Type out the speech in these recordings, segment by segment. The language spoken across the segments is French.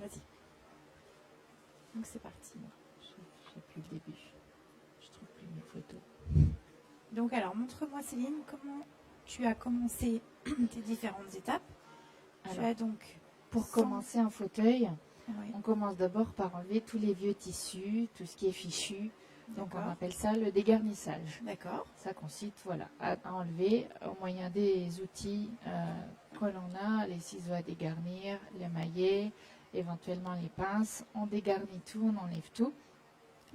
Vas-y. Donc c'est parti. J'ai plus le début. Je trouve plus mes photos. Donc alors, montre-moi Céline, comment tu as commencé tes différentes étapes. Tu Alors, as donc... pour commencer un fauteuil, Oui, on commence d'abord par enlever tous les vieux tissus, tout ce qui est fichu. Donc on d'accord. appelle ça le dégarnissage. D'accord. Ça consiste à enlever au moyen des outils que l'on a, les ciseaux à dégarnir, les maillets, éventuellement les pinces. On dégarnit tout, on enlève tout.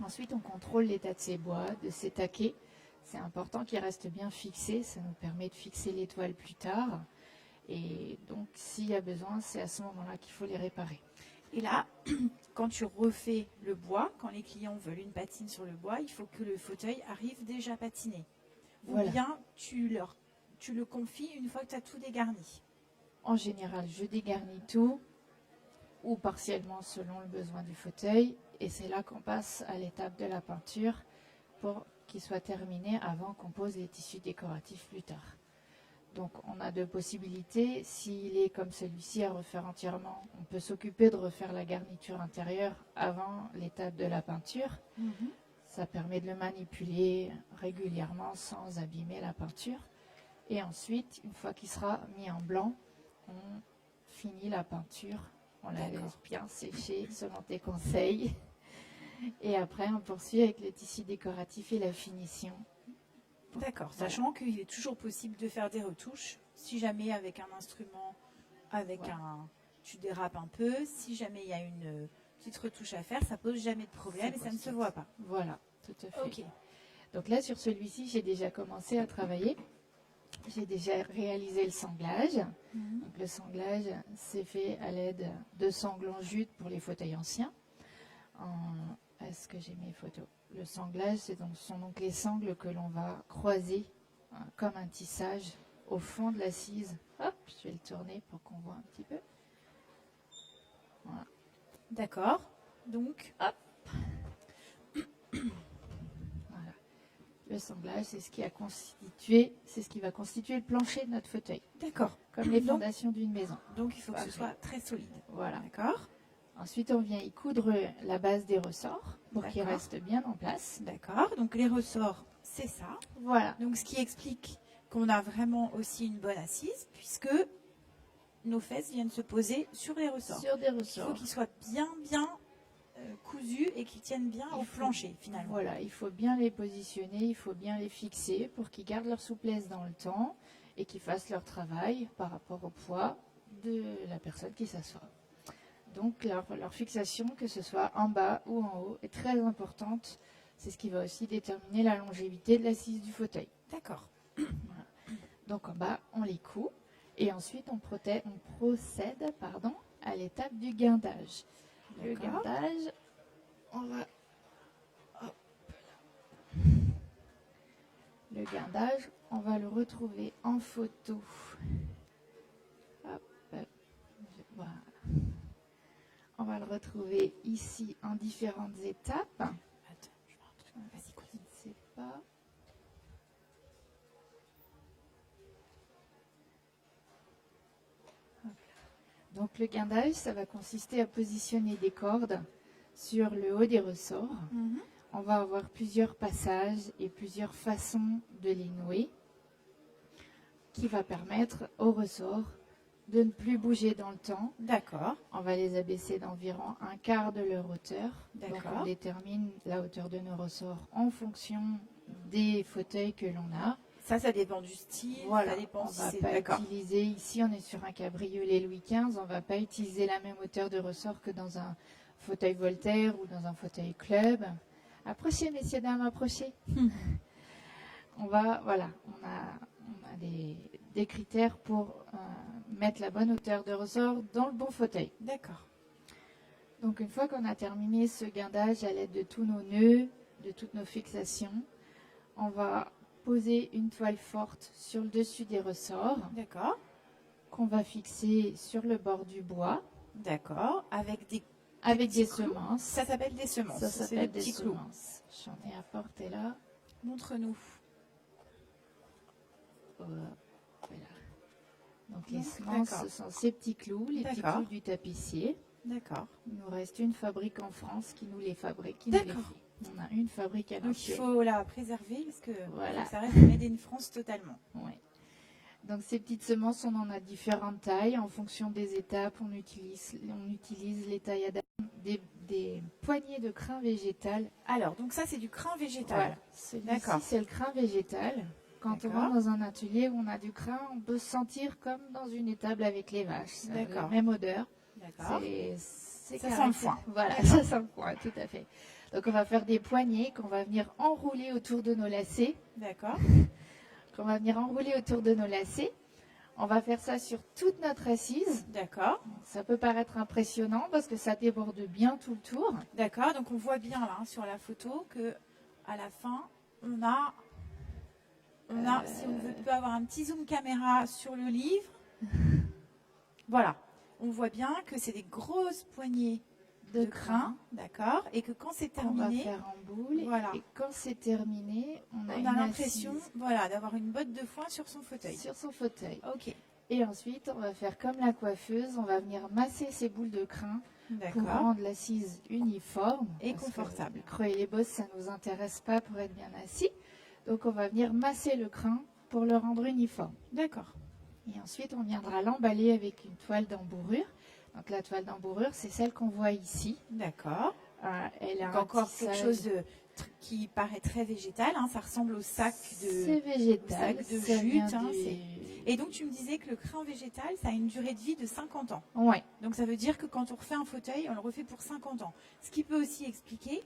Ensuite, on contrôle l'état de ces bois, de ces taquets. C'est important qu'ils restent bien fixés. Ça nous permet de fixer l'étoile plus tard. Et donc, s'il y a besoin, c'est à ce moment-là qu'il faut les réparer. Et là, quand tu refais le bois, quand les clients veulent une patine sur le bois, il faut que le fauteuil arrive déjà patiné. Voilà. Ou bien tu le confies une fois que tu as tout dégarni. En général, je dégarnis tout, ou partiellement selon le besoin du fauteuil. Et c'est là qu'on passe à l'étape de la peinture pour qu'il soit terminé avant qu'on pose les tissus décoratifs plus tard. Donc on a deux possibilités. S'il est comme celui-ci à refaire entièrement, on peut s'occuper de refaire la garniture intérieure avant l'étape de la peinture. Ça permet de le manipuler régulièrement sans abîmer la peinture. Et ensuite, une fois qu'il sera mis en blanc, on finit la peinture. On la laisse bien sécher selon tes conseils. Et après, on poursuit avec le tissu décoratif et la finition. D'accord, Voilà. sachant qu'il est toujours possible de faire des retouches, si jamais avec un instrument, tu dérapes un peu, si jamais il y a une petite retouche à faire, ça pose jamais de problème et ça ne se voit pas. Voilà, tout à fait. Ok, Donc là, sur celui-ci, j'ai déjà commencé à travailler. J'ai déjà réalisé le sanglage. Donc le sanglage, c'est fait à l'aide de sangles en jute pour les fauteuils anciens. Est-ce que j'ai mes photos? Le sanglage, sont donc les sangles que l'on va croiser comme un tissage au fond de l'assise. Hop, je vais le tourner pour qu'on voit un petit peu. Voilà. d'accord. Donc, Hop. Voilà. Le sanglage, c'est ce qui va constituer le plancher de notre fauteuil, d'accord. comme les fondations d'une maison. Donc il faut que ce Parfait. soit très solide. Voilà. D'accord. Ensuite, on vient y coudre la base des ressorts pour qu'il D'accord. reste bien en place. D'accord. Donc les ressorts, c'est ça. Voilà. Donc ce qui explique qu'on a vraiment aussi une bonne assise, puisque nos fesses viennent se poser sur les ressorts. Sur des Il faut ressorts. qu'ils soient bien cousus et qu'ils tiennent bien au plancher finalement. Voilà, il faut bien les positionner, il faut bien les fixer pour qu'ils gardent leur souplesse dans le temps et qu'ils fassent leur travail par rapport au poids de la personne qui s'assoit. Donc leur fixation, que ce soit en bas ou en haut, est très importante. C'est ce qui va aussi déterminer la longévité de l'assise du fauteuil. D'accord. Voilà. Donc en bas, on les coud et ensuite on procède à l'étape du guindage. Le D'accord. guindage, on va... hop là. Le guindage, on va le retrouver en photo. Hop, voilà. On va le retrouver ici en différentes étapes. Attends, je vois un truc. Vas-y, Je ne sais pas. Donc le guindage, ça va consister à positionner des cordes sur le haut des ressorts. On va avoir plusieurs passages et plusieurs façons de les nouer qui va permettre aux ressorts de ne plus bouger dans le temps. D'accord. On va les abaisser d'environ un quart de leur hauteur. Donc D'accord. on détermine la hauteur de nos ressorts en fonction des fauteuils que l'on a. Ça dépend du style. Voilà, Ça dépend on si va c'est pas d'accord. utiliser, ici on est sur un cabriolet Louis XV, on va pas utiliser la même hauteur de ressort que dans un fauteuil Voltaire ou dans un fauteuil Club. Approchez messieurs, dames, approchez. On a des critères pour mettre la bonne hauteur de ressort dans le bon fauteuil. D'accord. Donc une fois qu'on a terminé ce guindage à l'aide de tous nos nœuds, de toutes nos fixations, on va poser une toile forte sur le dessus des ressorts D'accord. qu'on va fixer sur le bord du bois D'accord. Avec des des clous. semences. Ça s'appelle des semences. Ça C'est s'appelle des des petits clous. semences. J'en ai apporté là. Montre-nous. Voilà. Donc les semences, d'accord. ce sont ces petits clous, les petits D'accord. clous du tapissier. D'accord. Il nous reste une fabrique en France qui nous les fabrique. Qui nous les D'accord. fait. On a une fabrique à Donc il Nancy. faut la préserver parce que Voilà. ça reste made in France totalement. Ouais. Donc ces petites semences, on en a différentes tailles. En fonction des étapes, on utilise les tailles adaptées. Des poignées de crin végétal. Alors, donc ça, c'est du crin végétal. Voilà. Celui-ci, D'accord. c'est le crin végétal. Quand on D'accord. va dans un atelier où on a du crin, on peut se sentir comme dans une étable avec les vaches. Ça a la D'accord. même odeur. D'accord. C'est Ça sent le foin. Voilà, ça sent le foin, tout à fait. Donc on va faire des poignées qu'on va venir enrouler autour de nos lacets. D'accord. On va faire ça sur toute notre assise. D'accord. Ça peut paraître impressionnant parce que ça déborde bien tout le tour. D'accord. Donc on voit bien là sur la photo que à la fin, on a si on peut avoir un petit zoom caméra sur le livre. Voilà. On voit bien que c'est des grosses poignées de crin, d'accord, et que quand c'est On va terminé, faire en boule. voilà. Et quand c'est terminé, on a l'impression, voilà, d'avoir une botte de foin sur son fauteuil. sur son fauteuil. Ok. Et ensuite, on va faire comme la coiffeuse, on va venir masser ces boules de crin pour D'accord. rendre l'assise uniforme Et parce que confortable. Le creux et les bosses, ça ne nous intéresse pas pour être bien assis. Donc, on va venir masser le crin pour le rendre uniforme. D'accord. Et ensuite, on viendra l'emballer avec une toile d'embourrure. Donc, la toile d'embourrure, c'est celle qu'on voit ici. D'accord. Elle a Donc un encore quelque tissage- chose qui paraît très végétal. Hein, ça ressemble au sac C'est de. végétal. sac de ça vient jute, hein, du- Et donc tu me disais que le crin végétal, ça a une durée de vie de 50 ans. Ouais. Donc ça veut dire que quand on refait un fauteuil, on le refait pour 50 ans. Ce qui peut aussi expliquer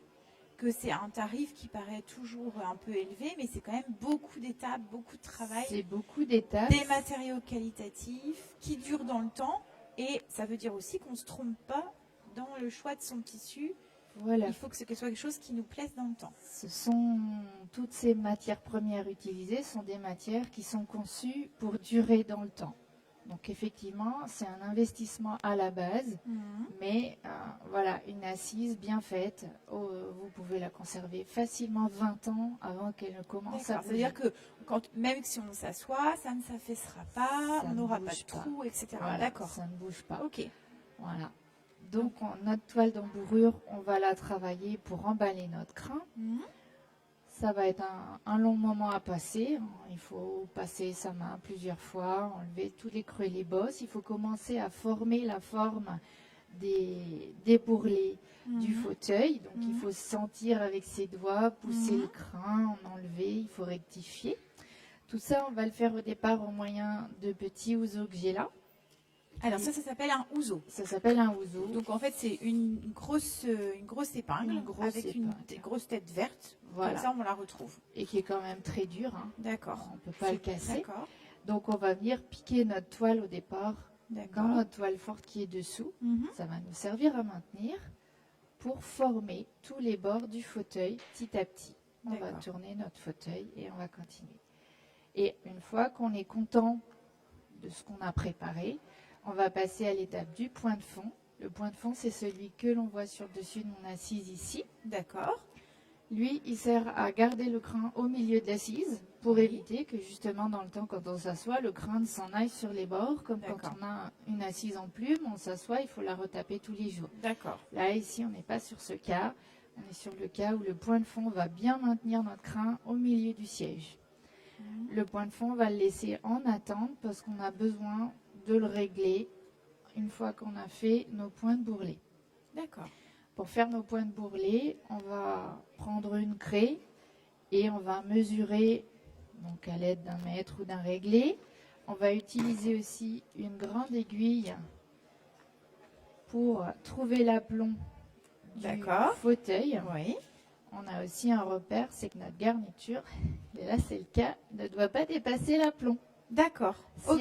que c'est un tarif qui paraît toujours un peu élevé, mais c'est quand même beaucoup d'étapes, beaucoup de travail, C'est beaucoup d'étapes. des matériaux qualitatifs qui durent dans le temps. Et ça veut dire aussi qu'on ne se trompe pas dans le choix de son tissu. Voilà. Il faut que ce soit quelque chose qui nous plaise dans le temps. Ce sont toutes ces matières premières utilisées sont des matières qui sont conçues pour durer dans le temps. Donc effectivement, c'est un investissement à la base, mais voilà, une assise bien faite, vous pouvez la conserver facilement 20 ans avant qu'elle ne commence à D'accord. bouger. C'est-à-dire que même si on s'assoit, ça ne s'affaissera pas, Ça on ne n'aura pas bouge de pas. trous, etc. Voilà, D'accord. ça ne bouge pas. Ok. Voilà. Donc notre toile d'embourrure, on va la travailler pour emballer notre crin. Ça va être un long moment à passer. Il faut passer sa main plusieurs fois, enlever tous les creux et les bosses. Il faut commencer à former la forme des bourrelets du fauteuil. Donc il faut sentir avec ses doigts, pousser le crin, en enlever, il faut rectifier. Tout ça, on va le faire au départ au moyen de petits ouzeaux que j'ai là. Alors ça s'appelle un ouzo. Ça s'appelle un ouzo. Donc en fait, c'est une grosse épingle Une grosse avec une épingle. grosse tête verte. Voilà. Comme ça, on la retrouve. Et qui est quand même très dur. Hein. D'accord. On ne peut pas le casser. D'accord. Donc on va venir piquer notre toile au départ D'accord. dans notre toile forte qui est dessous. Ça va nous servir à maintenir pour former tous les bords du fauteuil petit à petit. On va D'accord. tourner notre fauteuil et on va continuer. Et une fois qu'on est content de ce qu'on a préparé, on va passer à l'étape du point de fond. Le point de fond, c'est celui que l'on voit sur le dessus de mon assise ici. D'accord. Lui, il sert à garder le crin au milieu de l'assise pour éviter que justement dans le temps, quand on s'assoit, le crin ne s'en aille sur les bords. Comme quand D'accord. on a une assise en plume, on s'assoit, il faut la retaper tous les jours. D'accord. Là, ici, on n'est pas sur ce cas. On est sur le cas où le point de fond va bien maintenir notre crin au milieu du siège. Le point de fond, on va le laisser en attente parce qu'on a besoin de le régler une fois qu'on a fait nos points de bourrelet. D'accord. Pour faire nos points de bourrelet, on va prendre une craie et on va mesurer donc à l'aide d'un mètre ou d'un réglé. On va utiliser aussi une grande aiguille pour trouver l'aplomb du D'accord. fauteuil. Oui. On a aussi un repère, c'est que notre garniture, et là c'est le cas, ne doit pas dépasser l'aplomb. D'accord. Si Ok.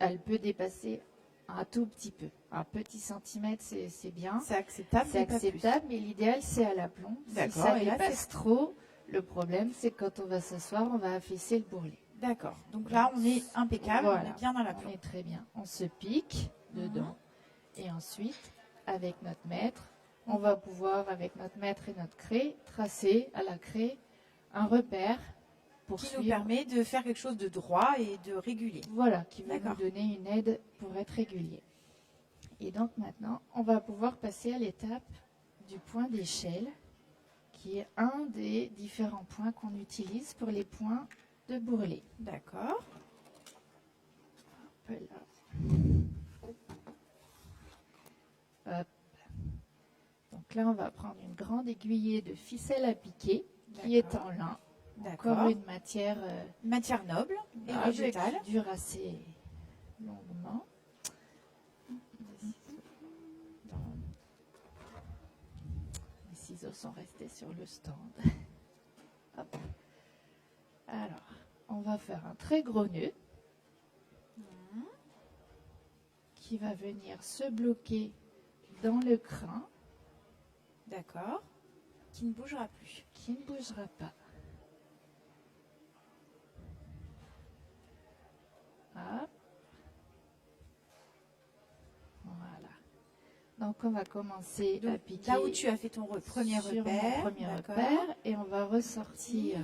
elle peut dépasser un tout petit peu, un petit centimètre, c'est bien. C'est acceptable. C'est mais pas plus. acceptable, mais l'idéal c'est à l'aplomb. Si D'accord, ça et là, dépasse trop, le problème c'est que quand on va s'asseoir, on va affaisser le bourrelet. D'accord. Donc là, on est impeccable. Voilà. On est bien dans la On plomb. est très bien. On se pique dedans et ensuite, avec notre mètre, on va pouvoir, avec notre mètre et notre craie, tracer à la craie un repère pour Qui suivre. nous permet de faire quelque chose de droit et de régulier. Voilà, qui va nous D'accord. donner une aide pour être régulier. Et donc maintenant, on va pouvoir passer à l'étape du point d'échelle, qui est un des différents points qu'on utilise pour les points de bourrelet. D'accord. Hop là. Hop. Donc là, on va prendre une grande aiguillée de ficelle à piquer qui est en lin. Encore D'accord. une matière Matière noble et noble végétale. qui dure assez longuement. Les ciseaux sont restés sur le stand. Hop. Alors, on va faire un très gros nœud qui va venir se bloquer dans le crin, D'accord. Qui ne bougera plus. qui ne bougera pas. Hop. Voilà. Donc on va commencer à Donc, piquer là où tu as fait ton premier sur repère. mon premier d'accord. repère et on va ressortir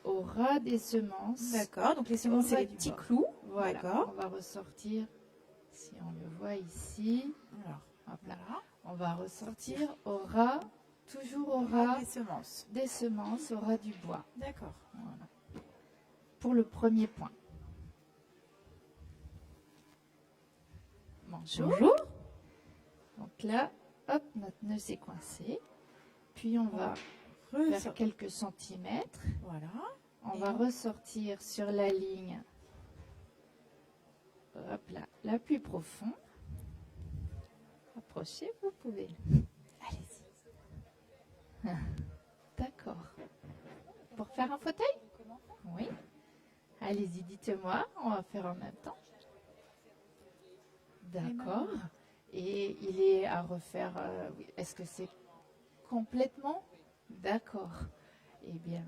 au ras des semences. D'accord. Donc les semences, Au c'est ras les du petits bas. clous. Voilà. D'accord. On va ressortir, si on le voit ici, Alors, hop là. voilà. On va ressortir au ras, toujours au ras Les semences. des semences, au ras du bois. D'accord. Voilà. Pour le premier point. Bonjour. Bonjour. Donc là, hop, notre nœud s'est coincé. Puis on va faire quelques centimètres. Voilà. On Et va on- ressortir sur la ligne, hop là, la plus profonde. Approchez, vous pouvez. Allez-y. D'accord. Pour faire un fauteuil? Oui. Allez-y, dites-moi, on va faire en même temps. D'accord. Et il est à refaire, oui. Est-ce que c'est complètement? D'accord. Eh bien.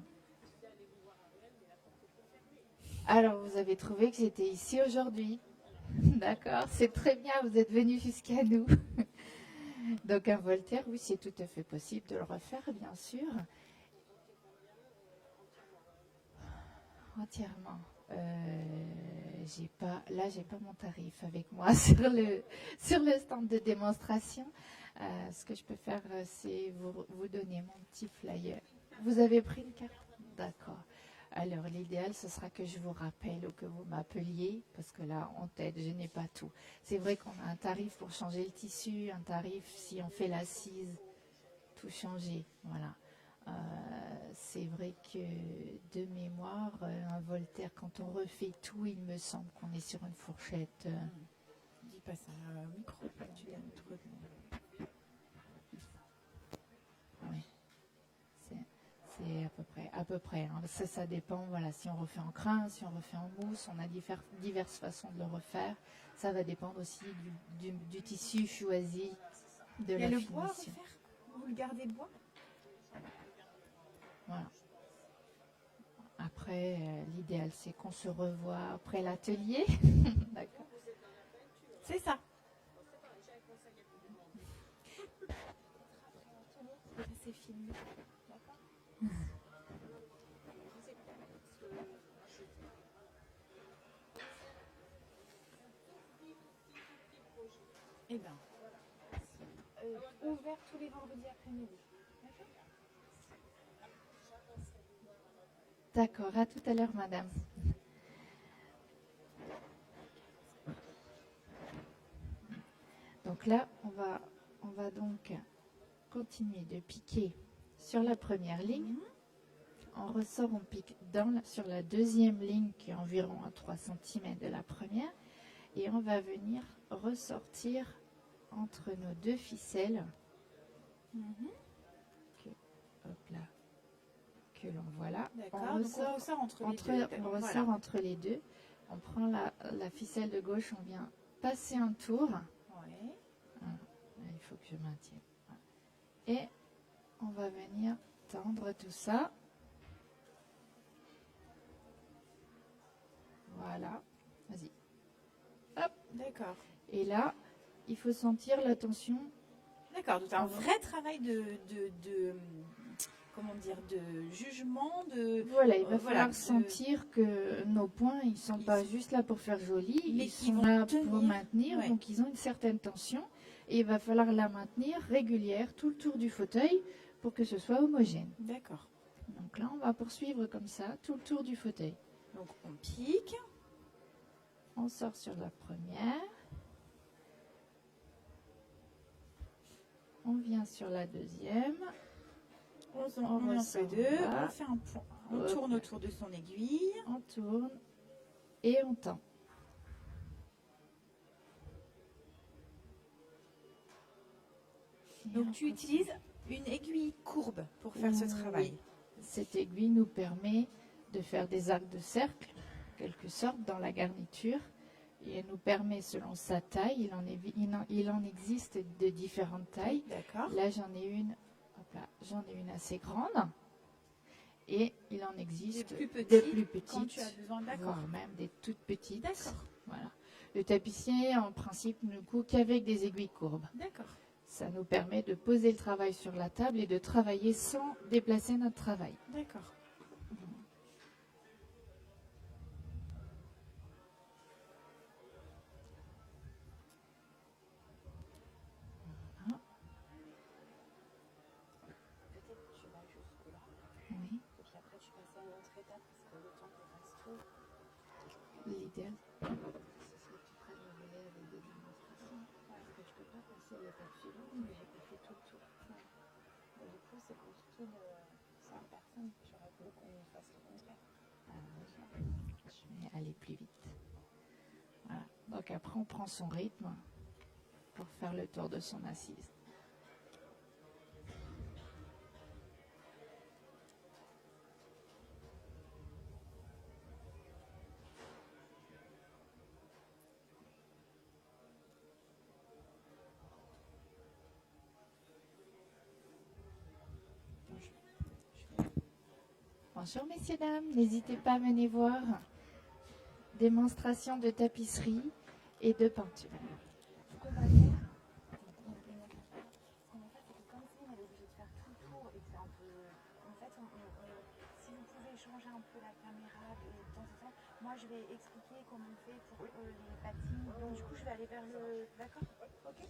Alors, vous avez trouvé que j'étais ici aujourd'hui. D'accord, c'est très bien, vous êtes venu jusqu'à nous. Donc un Voltaire, oui, c'est tout à fait possible de le refaire, bien sûr. Entièrement. J'ai pas mon tarif avec moi sur le stand de démonstration. Ce que je peux faire, c'est vous donner mon petit flyer. Vous avez pris une carte? D'accord. Alors, l'idéal, ce sera que je vous rappelle ou que vous m'appeliez, parce que là, en tête, je n'ai pas tout. C'est vrai qu'on a un tarif pour changer le tissu, un tarif si on fait l'assise, tout changer. Voilà. C'est vrai que de mémoire, un Voltaire, quand on refait tout, il me semble qu'on est sur une fourchette. Dis pas ça au micro. Tu donnes trop de... Oui. C'est à peu près. Hein. Ça dépend. Voilà, si on refait en crin, si on refait en mousse, on a diverses façons de le refaire. Ça va dépendre aussi du tissu choisi, de Il y a la le bois à finition. refaire? Vous le gardez bois? Voilà. Après, l'idéal, c'est qu'on se revoie après l'atelier. D'accord. C'est ça. C'est filmé. Eh bien, ouvert tous les vendredis après-midi. D'accord. À tout à l'heure, madame. Donc là, on va donc continuer de piquer sur la première ligne. On ressort, on pique sur la deuxième ligne qui est environ à 3 cm de la première. Et on va venir ressortir entre nos deux ficelles. Que l'on voit là. D'accord, On donc on ressort entre les deux. on ressort entre les deux. On prend la ficelle de gauche, on vient passer un tour. Ouais. Il faut que je maintienne. Et on va venir tendre tout ça. Voilà. Vas-y. Hop. D'accord. Et là, il faut sentir la tension. D'accord, donc un vrai travail de comment dire, de jugement, de Voilà, il va voilà, falloir sentir que nos points, ils sont Ils pas sont- juste là pour faire joli, mais ils qu'ils sont vont là tenir, pour maintenir, ouais. donc ils ont une certaine tension, et il va falloir la maintenir régulière tout le tour du fauteuil pour que ce soit homogène. D'accord. Donc là, on va poursuivre comme ça tout le tour du fauteuil. Donc on pique. On sort sur la première. On vient sur la deuxième. On On met entre ressort les deux. là. On fait un point. On Hop. tourne autour de son aiguille. On tourne et on tend. Et Donc on tu continue. utilises une aiguille courbe pour faire ce travail. Oui. Cette aiguille nous permet de faire des arcs de cercle, en quelque sorte, dans la garniture. Et elle nous permet, selon sa taille, il en existe de différentes tailles. D'accord. Là, j'en ai une, hop là, j'en ai une assez grande. Et il en existe Des plus de petites, plus petites, quand tu as besoin, d'accord. voire même des toutes petites. D'accord. Voilà. Le tapissier, en principe, ne coud qu'avec des aiguilles courbes. D'accord. Ça nous permet de poser le travail sur la table et de travailler sans déplacer notre travail. D'accord. Peut-être tu vas jusque-là, Oui, et puis après tu passes à une autre étape, parce que le temps qu'on fasse tout. l'idéal, ce serait que tu prennes le relais avec des démonstrations. Parce que je ne peux pas passer à l'étape suivante, mais j'ai pas fait tout le tour. Et du coup, c'est pour tout de 5 personnes, j'aurais voulu qu'on fasse le contraire. Je vais aller plus vite. Voilà. Donc après, on prend son rythme pour faire le tour de son assise. Bonjour messieurs, dames, n'hésitez pas à venir voir. Démonstration de tapisserie et de peinture. Ce qu'on va faire, ce qu'on va faire, c'est que comme ça, on est obligé de faire tout le tour et que c'est un peu. En fait, si vous pouvez changer un peu la caméra de temps en temps, moi je vais expliquer comment on fait pour les patines. Donc, du coup, je vais aller vers le. D'accord? Ok?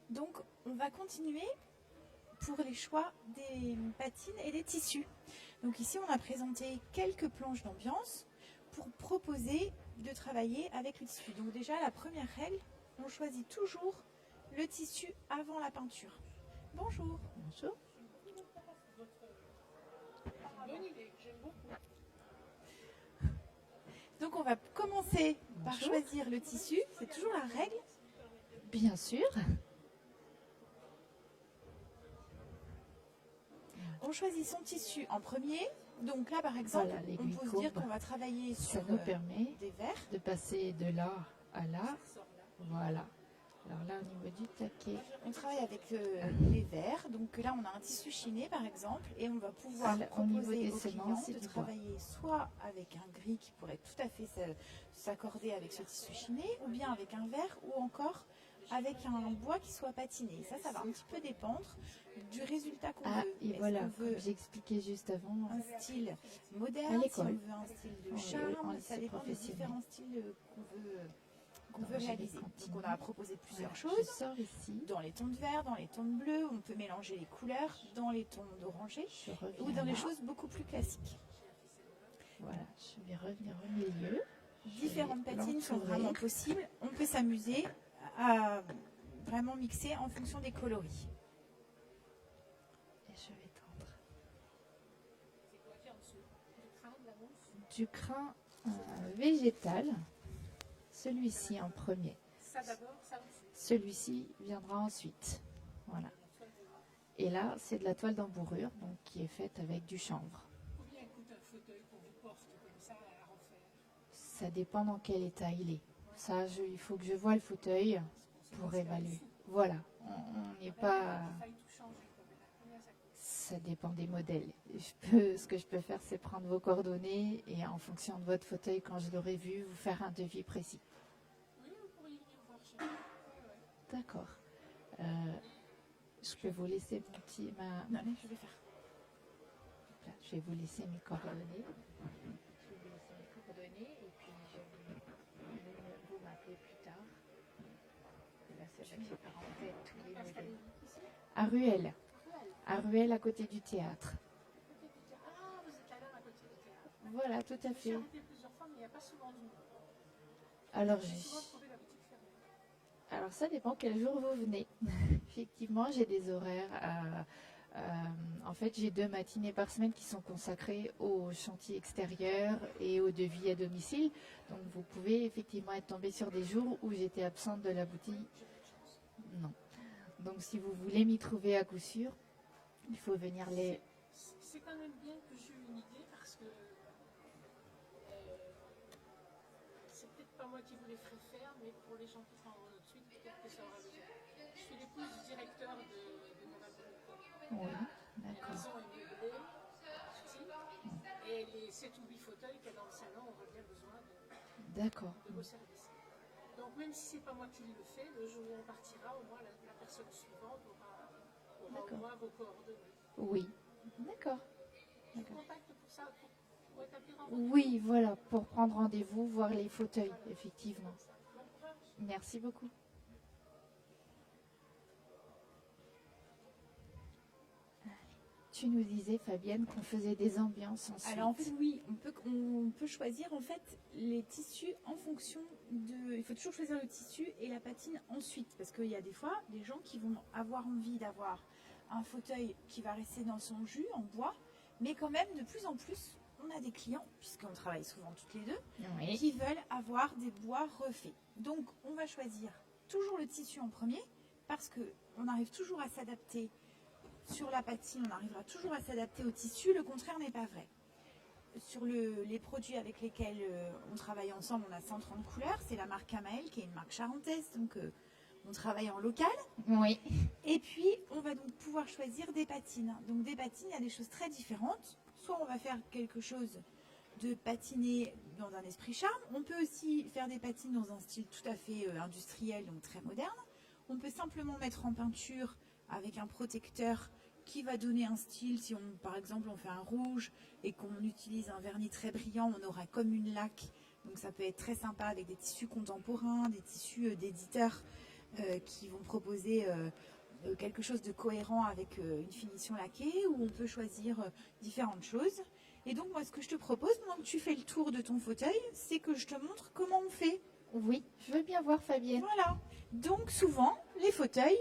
Donc, on va continuer pour les choix des patines et des tissus. Donc ici, on a présenté quelques planches d'ambiance pour proposer de travailler avec le tissu. Donc déjà, la première règle, on choisit toujours le tissu avant la peinture. Bonjour. Bonjour. Donc on va commencer par Bonjour. choisir le tissu. C'est toujours la règle. Bien sûr. On choisit son tissu en premier. Donc là, par exemple, Voilà, on l'aiguille peut se dire courbe. qu'on va travailler Ça sur nous permet des verres. de passer de là à là. Voilà. Alors là, au niveau du taquet, On travaille avec les verres. Donc là, on a un tissu chiné, par exemple, et on va pouvoir Alors, au niveau proposer des aux semences, clients c'est de du bois. travailler soit avec un gris qui pourrait tout à fait s'accorder avec ce tissu chiné, ou bien avec un verre, ou encore avec un bois qui soit patiné. Et ça va un petit peu dépendre du résultat qu'on Ah, veut. et Est-ce voilà, qu'on veut comme j'expliquais juste avant, un style à moderne, si on l'école. veut un style de En charme, lycée ça dépend des professionnel. différents styles qu'on veut je vais réaliser. Donc continuer. on a proposé plusieurs Voilà, choses. je sors ici, Dans les tons de vert, dans les tons de bleu, on peut mélanger les couleurs, dans les tons d'orangé, je reviens ou dans des là. choses beaucoup plus classiques. Voilà, je vais revenir au milieu. Différentes vais patines sont l'entourer. vraiment possibles. On peut s'amuser à vraiment mixer en fonction des coloris. Et je vais tendre. Du crin végétal, celui-ci en premier. Celui-ci viendra ensuite. Voilà. Et là, c'est de la toile d'embourrure, donc qui est faite avec du chanvre. Ça dépend dans quel état il est. Ça, il faut que je voie le fauteuil pour évaluer. Voilà, on n'est pas. Ça dépend des modèles. Ce que je peux faire, c'est prendre vos coordonnées et en fonction de votre fauteuil, quand je l'aurai vu, vous faire un devis précis. D'accord. Je peux vous laisser mon petit... Non, mais je vais faire. Là, je vais vous laisser mes coordonnées. Je vais vous laisser mes coordonnées et puis vous m'appelez plus tard. Là, c'est vrai que j'ai pas en tête tous les modèles. À Ruelle. À Ruelle, à côté du théâtre. Ah, vous êtes là à côté du théâtre. Voilà, tout à J'ai fait. arrêté plusieurs fois, mais il n'y a pas souvent de monde. Alors, J'ai souvent trouvé la boutique fermée. Alors ça dépend quel jour vous venez. Effectivement, j'ai des horaires. En fait, j'ai 2 matinées par semaine qui sont consacrées au chantier extérieur et au devis à domicile. Donc vous pouvez effectivement être tombé sur des jours où j'étais absente de la boutique. Non. Donc si vous voulez m'y trouver à coup sûr, il faut venir les... C'est quand même bien que j'ai une idée parce que c'est peut-être pas moi qui vous les ferai faire, mais pour les gens qui prendront notre suite, peut-être que ça aura besoin. Je suis l'épouse du directeur de Madame Boulogne. Oui, La d'accord. maison est meublée, style, et les 7 ou 8 fauteuils qu'il y a dans le salon auront bien besoin D'accord. de vos services. Donc même si c'est pas moi qui le fais, le jour où on partira, au moins la personne suivante aura au moins vos coordonnées. Oui. D'accord. Je vous contacte pour ça, pour établir un rendez-vous. Oui, voilà, pour prendre rendez-vous, voir les fauteuils, effectivement. Bon courage. Merci beaucoup. Tu nous disais, Fabienne, qu'on faisait des ambiances ensuite. Alors en fait oui, on peut choisir en fait les tissus en fonction de... Il faut toujours choisir le tissu et la patine ensuite. Parce qu'il y a des fois des gens qui vont avoir envie d'avoir un fauteuil qui va rester dans son jus en bois. Mais quand même de plus en plus, on a des clients, puisqu'on travaille souvent toutes les deux, Oui. qui veulent avoir des bois refaits. Donc on va choisir toujours le tissu en premier parce qu'on arrive toujours à s'adapter. Sur la patine, on arrivera toujours à s'adapter au tissu, le contraire n'est pas vrai. Sur les produits avec lesquels on travaille ensemble, on a 130 couleurs, c'est la marque Amael qui est une marque charentaise, donc on travaille en local. Oui. Et puis on va donc pouvoir choisir des patines. Donc des patines, il y a des choses très différentes. Soit on va faire quelque chose de patiné dans un esprit charme, on peut aussi faire des patines dans un style tout à fait industriel, donc très moderne. On peut simplement mettre en peinture avec un protecteur qui va donner un style. Si on, par exemple, on fait un rouge et qu'on utilise un vernis très brillant, on aura comme une laque. Donc ça peut être très sympa avec des tissus contemporains, des tissus d'éditeurs qui vont proposer quelque chose de cohérent avec une finition laquée, ou on peut choisir différentes choses. Et donc moi, ce que je te propose, pendant que tu fais le tour de ton fauteuil, c'est que je te montre comment on fait. Oui, je veux bien voir Fabienne. Voilà. Donc souvent, les fauteuils,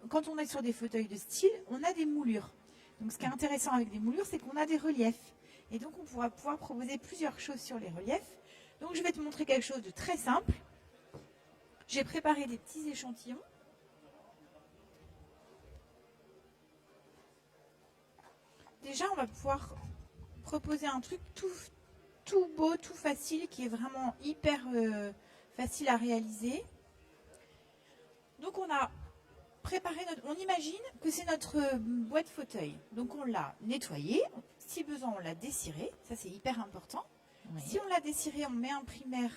quand on est sur des fauteuils de style, on a des moulures. Donc ce qui est intéressant avec des moulures, c'est qu'on a des reliefs. Et donc on pourra pouvoir proposer plusieurs choses sur les reliefs. Donc je vais te montrer quelque chose de très simple. J'ai préparé des petits échantillons. Déjà, on va pouvoir proposer un truc tout beau, tout facile, qui est vraiment hyper facile à réaliser. Donc on a préparé on imagine que c'est notre boîte fauteuil. Donc on l'a nettoyé, si besoin on l'a dessiré, ça c'est hyper important. Oui. Si on l'a dessiré, on met un primaire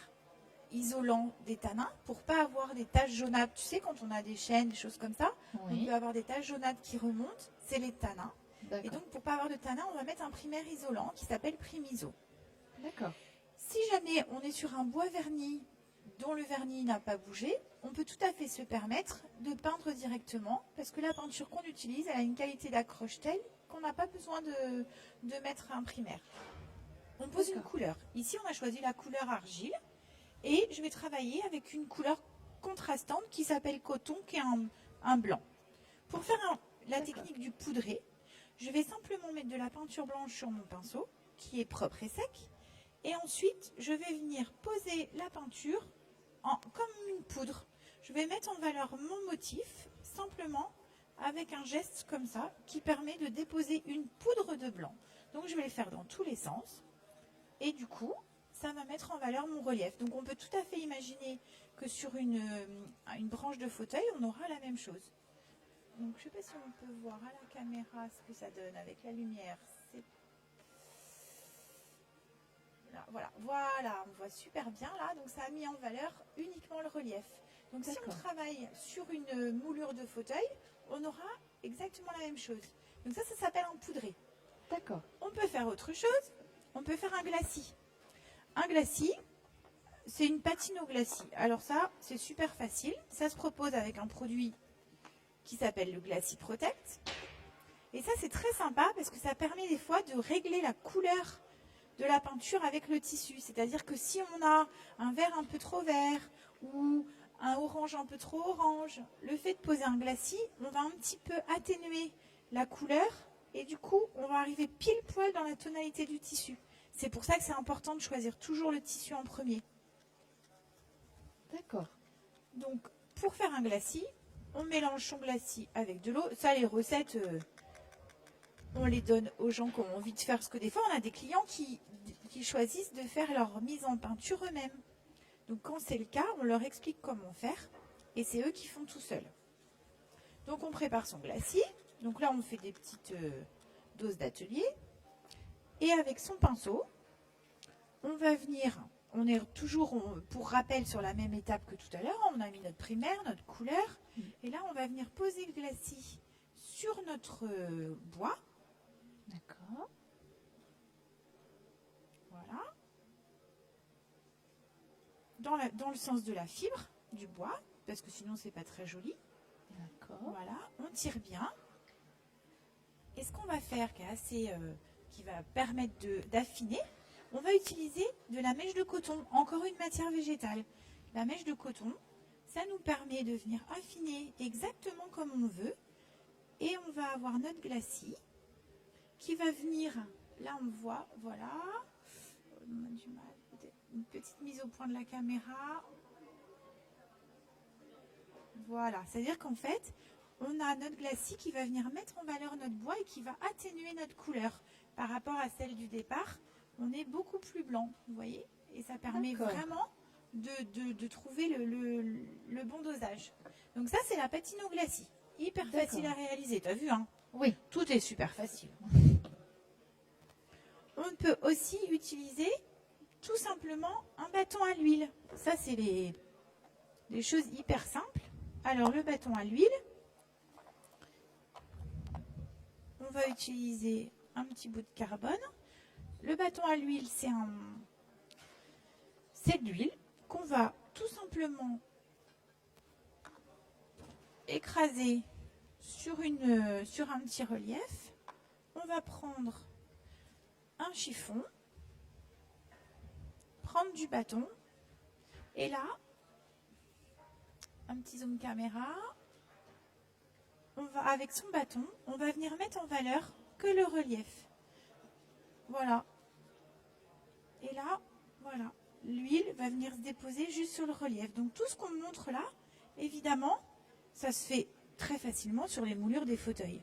isolant des tanins pour pas avoir des taches jaunâtres. Tu sais, quand on a des chaînes, des choses comme ça, on Oui. peut avoir des taches jaunâtres qui remontent, c'est les tanins. Et D'accord. donc pour pas avoir de tanins, on va mettre un primaire isolant qui s'appelle Primiso. D'accord. Si jamais on est sur un bois verni dont le vernis n'a pas bougé, on peut tout à fait se permettre de peindre directement, parce que la peinture qu'on utilise, elle a une qualité d'accroche telle qu'on n'a pas besoin de mettre un primaire. On pose une couleur. Ici, on a choisi la couleur argile, et je vais travailler avec une couleur contrastante qui s'appelle coton, qui est un blanc. Pour faire la technique du poudré, je vais simplement mettre de la peinture blanche sur mon pinceau, qui est propre et sec, et ensuite, je vais venir poser la peinture comme une poudre. Je vais mettre en valeur mon motif, simplement avec un geste comme ça, qui permet de déposer une poudre de blanc. Donc je vais le faire dans tous les sens. Et du coup, ça va mettre en valeur mon relief. Donc on peut tout à fait imaginer que sur une branche de fauteuil, on aura la même chose. Donc je ne sais pas si on peut voir à la caméra ce que ça donne avec la lumière. Voilà, on voit super bien là, donc ça a mis en valeur uniquement le relief. Donc si on D'accord. travaille sur une moulure de fauteuil, on aura exactement la même chose. Donc ça s'appelle un poudré. D'accord. On peut faire autre chose, on peut faire un glacis. Un glacis, c'est une patine au glacis. Alors ça, c'est super facile. Ça se propose avec un produit qui s'appelle le Glacis Protect. Et ça, c'est très sympa parce que ça permet des fois de régler la couleur de la peinture avec le tissu. C'est-à-dire que si on a un vert un peu trop vert ou un orange un peu trop orange, le fait de poser un glacis, on va un petit peu atténuer la couleur et du coup, on va arriver pile poil dans la tonalité du tissu. C'est pour ça que c'est important de choisir toujours le tissu en premier. D'accord. Donc, pour faire un glacis, on mélange son glacis avec de l'eau. Ça, les recettes, on les donne aux gens qui ont envie de faire. Parce que des fois, on a des clients qui choisissent de faire leur mise en peinture eux-mêmes. Donc, quand c'est le cas, on leur explique comment faire. Et c'est eux qui font tout seuls. Donc, on prépare son glacis. Donc là, on fait des petites doses d'atelier. Et avec son pinceau, on va venir... On est toujours, pour rappel, sur la même étape que tout à l'heure. On a mis notre primaire, notre couleur. Et là, on va venir poser le glacis sur notre bois. D'accord. Voilà. Dans le sens de la fibre du bois, parce que sinon, c'est pas très joli. D'accord. Voilà, on tire bien. Et ce qu'on va faire, qui va permettre d'affiner, on va utiliser de la mèche de coton, encore une matière végétale. La mèche de coton, ça nous permet de venir affiner exactement comme on veut. Et on va avoir notre glacis qui va venir, là on voit, voilà, on a du mal, une petite mise au point de la caméra. Voilà, c'est-à-dire qu'en fait, on a notre glacis qui va venir mettre en valeur notre bois et qui va atténuer notre couleur par rapport à celle du départ. On est beaucoup plus blanc, vous voyez, et ça permet vraiment de trouver le bon dosage. Donc ça, c'est la patine au glacis. Hyper facile à réaliser, t'as vu, hein? Oui. Tout est super facile. On peut aussi utiliser tout simplement un bâton à l'huile. Ça, c'est des choses hyper simples. Alors, le bâton à l'huile, on va utiliser un petit bout de carbone. Le bâton à l'huile, c'est de l'huile qu'on va tout simplement écraser sur un petit relief. On va prendre un chiffon, prendre du bâton, et là, un petit zoom caméra, avec son bâton, on va venir mettre en valeur que le relief. Voilà. Et là, voilà, l'huile va venir se déposer juste sur le relief. Donc tout ce qu'on montre là, évidemment, ça se fait très facilement sur les moulures des fauteuils.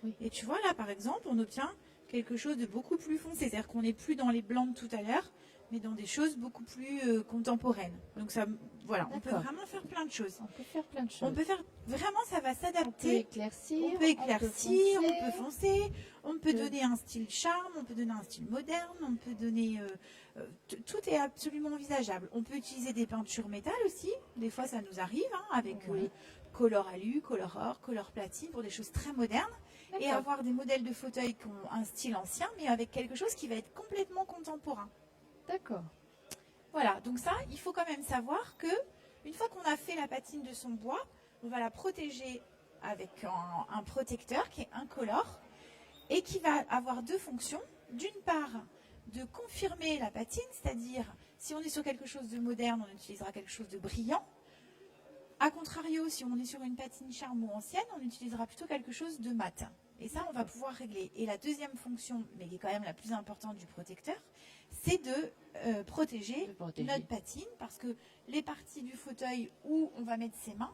Oui. Et tu vois là, par exemple, on obtient quelque chose de beaucoup plus foncé. C'est-à-dire qu'on n'est plus dans les blancs de tout à l'heure, mais dans des choses beaucoup plus contemporaines. Donc ça, voilà, on peut vraiment faire plein de choses. On peut faire plein de choses. On peut faire, vraiment, ça va On peut éclaircir. éclaircir. On peut éclaircir, on on peut foncer, on peut donner un style charme, on peut donner un style moderne, on peut donner... tout est absolument envisageable. On peut utiliser des peintures métal aussi. Des fois, ça nous arrive, hein, avec color alu, color or, color platine, pour des choses très modernes. Et avoir des modèles de fauteuils qui ont un style ancien, mais avec quelque chose qui va être complètement contemporain. D'accord. Voilà, donc ça, il faut quand même savoir que une fois qu'on a fait la patine de son bois, on va la protéger avec un protecteur qui est incolore et qui va avoir deux fonctions. D'une part, de confirmer la patine, c'est-à-dire si on est sur quelque chose de moderne, on utilisera quelque chose de brillant. A contrario, si on est sur une patine charme ou ancienne, on utilisera plutôt quelque chose de mat. Et ça, on va pouvoir régler. Et la deuxième fonction, mais qui est quand même la plus importante du protecteur, c'est de protéger notre patine, parce que les parties du fauteuil où on va mettre ses mains,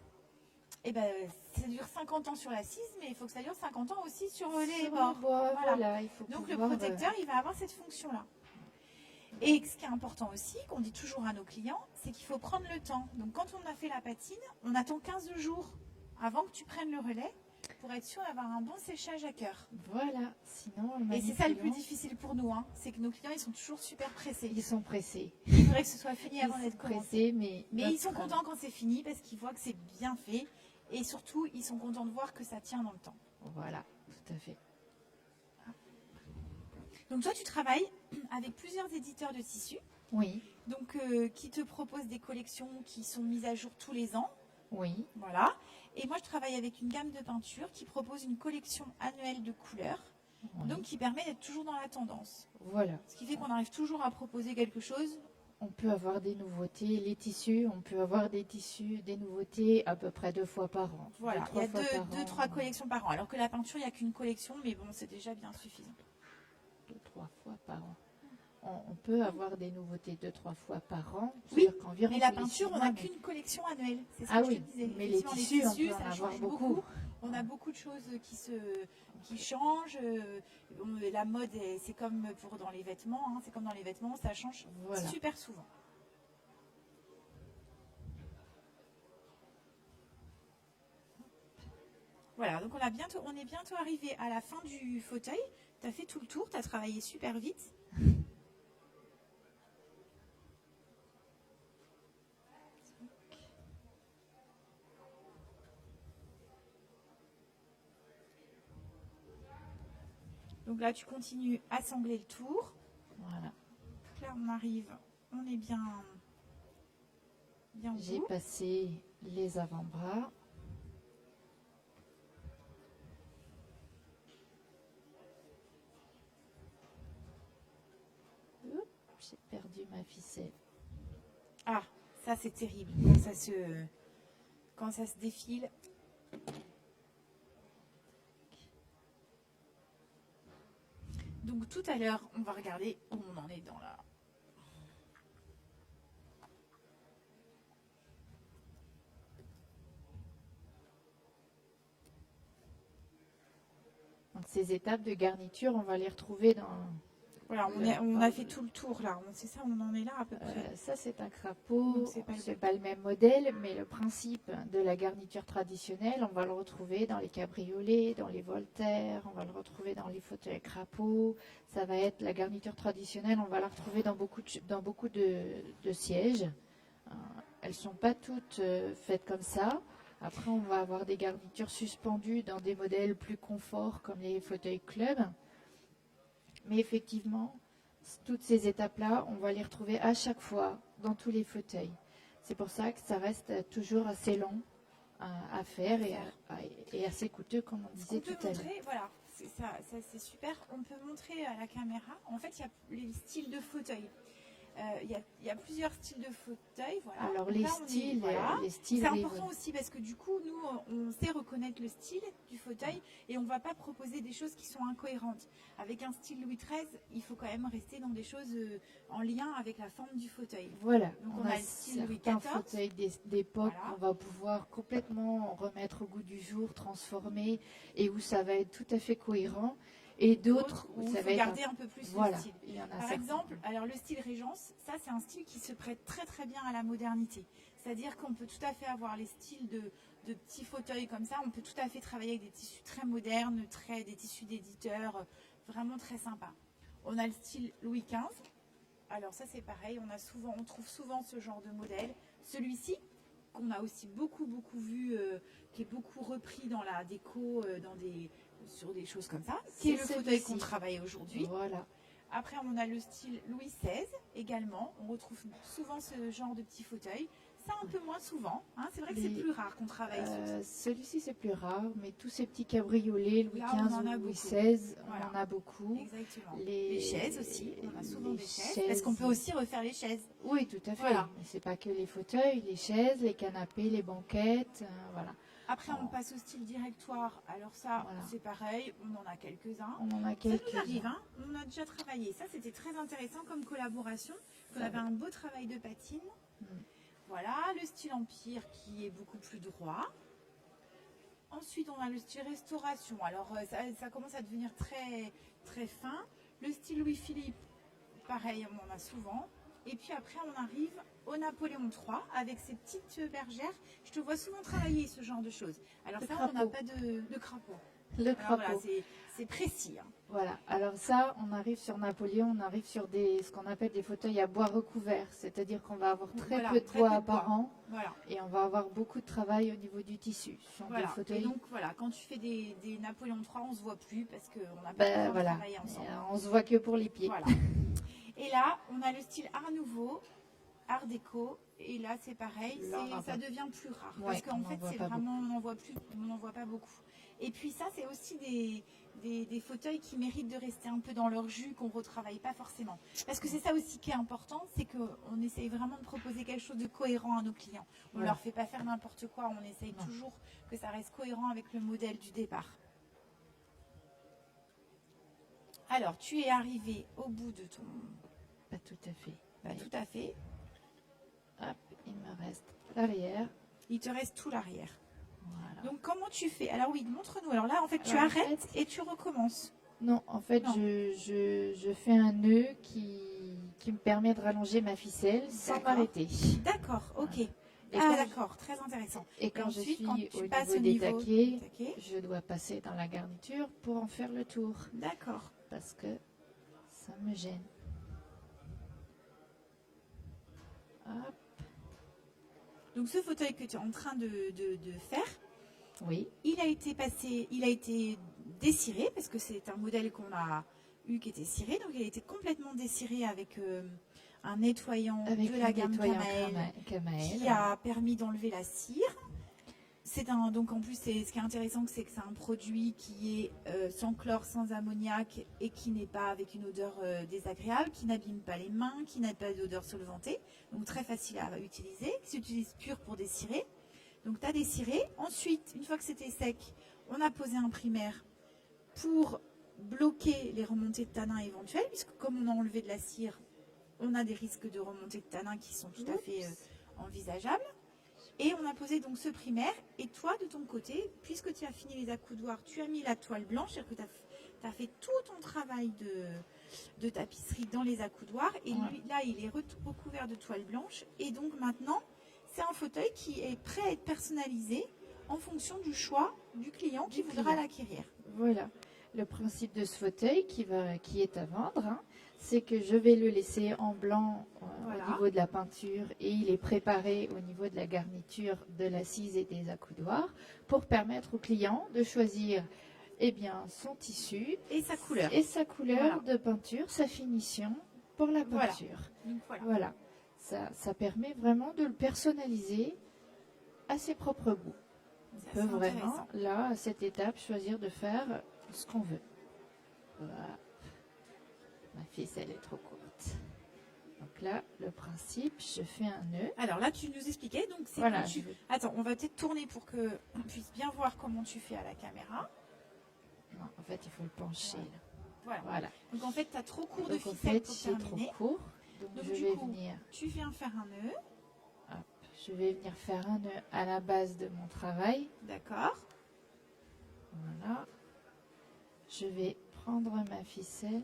eh ben, ça dure 50 ans sur l'assise, mais il faut que ça dure 50 ans aussi sur les bords. Voilà, il faut donc pouvoir, le protecteur, il va avoir cette fonction-là. Et ce qui est important aussi, qu'on dit toujours à nos clients, c'est qu'il faut prendre le temps. Donc quand on a fait la patine, on attend 15 jours avant que tu prennes le relais pour être sûr d'avoir un bon séchage à cœur. Voilà, sinon en Et c'est ça le plus manipulant, difficile pour nous, hein, c'est que nos clients ils sont toujours super pressés. ils sont pressés. Il faudrait que ce soit fini Ils avant sont d'être commencé. pressés, mais Mais ils sont notre- contents quand c'est fini parce qu'ils voient que c'est bien fait et surtout ils sont contents de voir que ça tient dans le temps. Voilà, tout à fait. Donc toi tu travailles avec plusieurs éditeurs de tissus Oui, donc, qui te proposent des collections qui sont mises à jour tous les ans. oui, Voilà. Et moi je travaille avec une gamme de peintures qui propose une collection annuelle de couleurs oui. donc qui permet d'être toujours dans la tendance. Voilà. Ce qui fait qu'on arrive toujours à proposer quelque chose. On peut avoir des nouveautés, les tissus, on peut avoir des tissus, des nouveautés à peu près 2 fois par an. Voilà, il y a 2-3 fois par deux, an. trois collections par an. Alors que la peinture, il n'y a qu'une collection, mais bon, c'est déjà bien suffisant. 2-3 fois par an. On peut avoir des nouveautés 2-3 fois par an. Oui, C'est-à-dire qu'environ Mais la tous les peinture, 6 on mois, n'a mais- qu'une collection annuelle. C'est ce Ah que oui, je te disais. mais les Effectivement, tissus, on peut en ça avoir change beaucoup. On a beaucoup de choses qui changent. La mode, c'est comme pour dans les vêtements. Hein, c'est comme dans les vêtements, ça change Voilà. super souvent. Voilà, donc on est bientôt arrivé à la fin du fauteuil. Tu as fait tout le tour, tu as travaillé super vite. Donc là, tu continues à sangler le tour. Voilà. Donc là, on est bien au J'ai bout. passé les avant-bras. Oups, j'ai perdu ma ficelle. Ah, ça c'est terrible quand ça se défile. Donc tout à l'heure, on va regarder où on en est dans la... Donc ces étapes de garniture, on va les retrouver dans... Voilà, on a fait tout le tour là. C'est ça, on en est là à peu près. Ça, c'est un crapaud. Donc, c'est pas le C'est même. pas le même modèle, mais le principe de la garniture traditionnelle, on va le retrouver dans les cabriolets, dans les Voltaires, on va le retrouver dans les fauteuils crapauds. Ça va être la garniture traditionnelle, on va la retrouver dans beaucoup de sièges. Elles sont pas toutes faites comme ça. Après, on va avoir des garnitures suspendues dans des modèles plus confort, comme les fauteuils club. Mais effectivement, toutes ces étapes-là, on va les retrouver à chaque fois dans tous les fauteuils. C'est pour ça que ça reste toujours assez long à faire et assez coûteux, comme on Ce disait qu'on tout peut à l'heure. montrer, voilà, ça c'est super. On peut montrer à la caméra. En fait, il y a les styles de fauteuils. Il y a plusieurs styles de fauteuils. Voilà. Alors Donc les là, styles, c'est oui, important aussi parce que du coup, nous, on sait reconnaître le style du fauteuil et on ne va pas proposer des choses qui sont incohérentes. Avec un style Louis XIII, il faut quand même rester dans des choses en lien avec la forme du fauteuil. Voilà, Donc on on a a le style Louis certains XIV. fauteuils d'époque Voilà. qu'on va pouvoir complètement remettre au goût du jour, transformer, et où ça va être tout à fait cohérent, et d'autres Où où il ça faut va être garder un peu plus voilà, le style. il y en a Par certains. exemple, alors le style Régence, ça c'est un style qui se prête très très bien à la modernité. C'est-à-dire qu'on peut tout à fait avoir les styles de petits fauteuils comme ça. On peut tout à fait travailler avec des tissus très modernes, des tissus d'éditeurs vraiment très sympas. On a le style Louis XV. Alors ça c'est pareil, on trouve souvent ce genre de modèle. Celui-ci, qu'on a aussi beaucoup vu, qui est beaucoup repris dans la déco, sur des choses comme ça, qui est le C'est fauteuil qu'on celui-ci. travaille aujourd'hui. Voilà. Après, on a le style Louis XVI également. On retrouve souvent ce genre de petits fauteuils. Ça, un peu moins souvent. Hein. C'est vrai que c'est Les- plus rare qu'on travaille sur ça. Celui-ci c'est plus rare, mais tous ces petits cabriolets, Louis Là, on XV en a ou Louis beaucoup. XVI, on Voilà. en a beaucoup. Exactement. les- Les chaises aussi. On a souvent les des chaises. chaises. Parce qu'on peut aussi refaire les chaises. Oui, tout à fait. Voilà. Mais c'est pas que les fauteuils, les chaises, les canapés, les banquettes, voilà. Après, on passe au style directoire. Alors ça, Voilà. c'est pareil. On en a quelques-uns. On en a Ça quelques nous arrive, hein. On a déjà travaillé. Ça, c'était très intéressant comme collaboration. On Ça avait va. un beau travail de patine. Mm. Voilà, le style Empire qui est beaucoup plus droit. Ensuite, on a le style Restauration. Alors, ça commence à devenir très, très fin. Le style Louis-Philippe, pareil, on en a souvent. Et puis après, on arrive au Napoléon III avec ses petites bergères. Je te vois souvent travailler ce genre de choses. Alors Le ça, on n'a crapaud. pas de crapaud. Le Alors crapaud. voilà, c'est précis. Hein. Voilà, alors ça, on arrive sur Napoléon, on arrive sur ce qu'on appelle des fauteuils à bois recouvert, c'est-à-dire qu'on va avoir très Voilà, peu de très bois peu de bois. apparent Voilà. et on va avoir beaucoup de travail au niveau du tissu. Ce sont Voilà. des fauteuils, Et donc voilà, quand tu fais des Napoléon III, on se voit plus parce qu'on n'a pas ben, le temps de voilà, travailler ensemble. on se voit que pour les pieds. Voilà. Et là, on a le style Art Nouveau, Art déco. Et là, c'est pareil, Là, on en ça voit. devient plus rare. Ouais, Parce qu'en on en fait, voit c'est pas vraiment, on n'en voit pas beaucoup. Et puis ça, c'est aussi des fauteuils qui méritent de rester un peu dans leur jus, qu'on ne retravaille pas forcément. Parce que c'est ça aussi qui est important, c'est qu'on essaye vraiment de proposer quelque chose de cohérent à nos clients. On ne Ouais. leur fait pas faire n'importe quoi, on essaye Non. toujours que ça reste cohérent avec le modèle du départ. Alors, tu es arrivé au bout de ton... Pas tout à fait. Bah, tout à fait. Hop, il me reste l'arrière. Il te reste tout l'arrière. Voilà. Donc, comment tu fais? Alors oui, montre-nous. Alors là, en fait, tu Alors, en arrêtes et tu recommences. Non, en fait, Non. je fais un nœud qui me permet de rallonger ma ficelle sans D'accord. m'arrêter. D'accord, ok. Et Ah, quand d'accord, très intéressant. Et quand je ensuite, suis quand au tu passes niveau au des niveau taquets, du taquet, je dois passer dans la garniture pour en faire le tour. d'accord. Parce que ça me gêne. Hop, Donc, ce fauteuil que tu es en train de faire, oui, il a été dessiré parce que c'est un modèle qu'on a eu qui était ciré. Donc, il a été complètement dessiré avec un nettoyant avec de la un gamme nettoyant Kamael Kamael. qui a permis d'enlever la cire. Donc en plus, ce qui est intéressant, c'est que c'est un produit qui est sans chlore, sans ammoniac et qui n'est pas avec une odeur désagréable, qui n'abîme pas les mains, qui n'a pas d'odeur solvantée. Donc très facile à utiliser, qui s'utilise pur pour descirer. Donc tu as dessiré. Ensuite, une fois que c'était sec, on a posé un primaire pour bloquer les remontées de tanin éventuelles, puisque comme on a enlevé de la cire, on a des risques de remontées de tanin qui sont tout à fait envisageables. Et on a posé donc ce primaire. Et toi, de ton côté, puisque tu as fini les accoudoirs, tu as mis la toile blanche, c'est-à-dire que tu as fait tout ton travail de tapisserie dans les accoudoirs. Et lui, là, il est recouvert de toile blanche. Et donc maintenant, c'est un fauteuil qui est prêt à être personnalisé en fonction du choix du client qui voudra l'acquérir. Voilà. Le principe de ce fauteuil qui est à vendre, hein, c'est que je vais le laisser en blanc Voilà. au niveau de la peinture et il est préparé au niveau de la garniture de l'assise et des accoudoirs pour permettre au client de choisir son tissu Et sa couleur. Voilà. De peinture, sa finition pour la peinture. Voilà. Voilà. Ça permet vraiment de le personnaliser à ses propres goûts. On peut vraiment, là, à cette étape, choisir de faire ce qu'on veut. Voilà. Ma ficelle est trop courte. Donc là, le principe, je fais un nœud. Alors là, tu nous expliquais. Donc c'est Voilà, quand Attends, on va peut-être tourner pour qu'on puisse bien voir comment tu fais à la caméra. Non, en fait, il faut le pencher. Voilà. Donc en fait, tu as trop court de Donc en ficelle fait, pour c'est terminer. trop court. Donc je vais venir. Tu viens faire un nœud. Hop, je vais venir faire un nœud à la base de mon travail. D'accord. Voilà. Je vais prendre ma ficelle.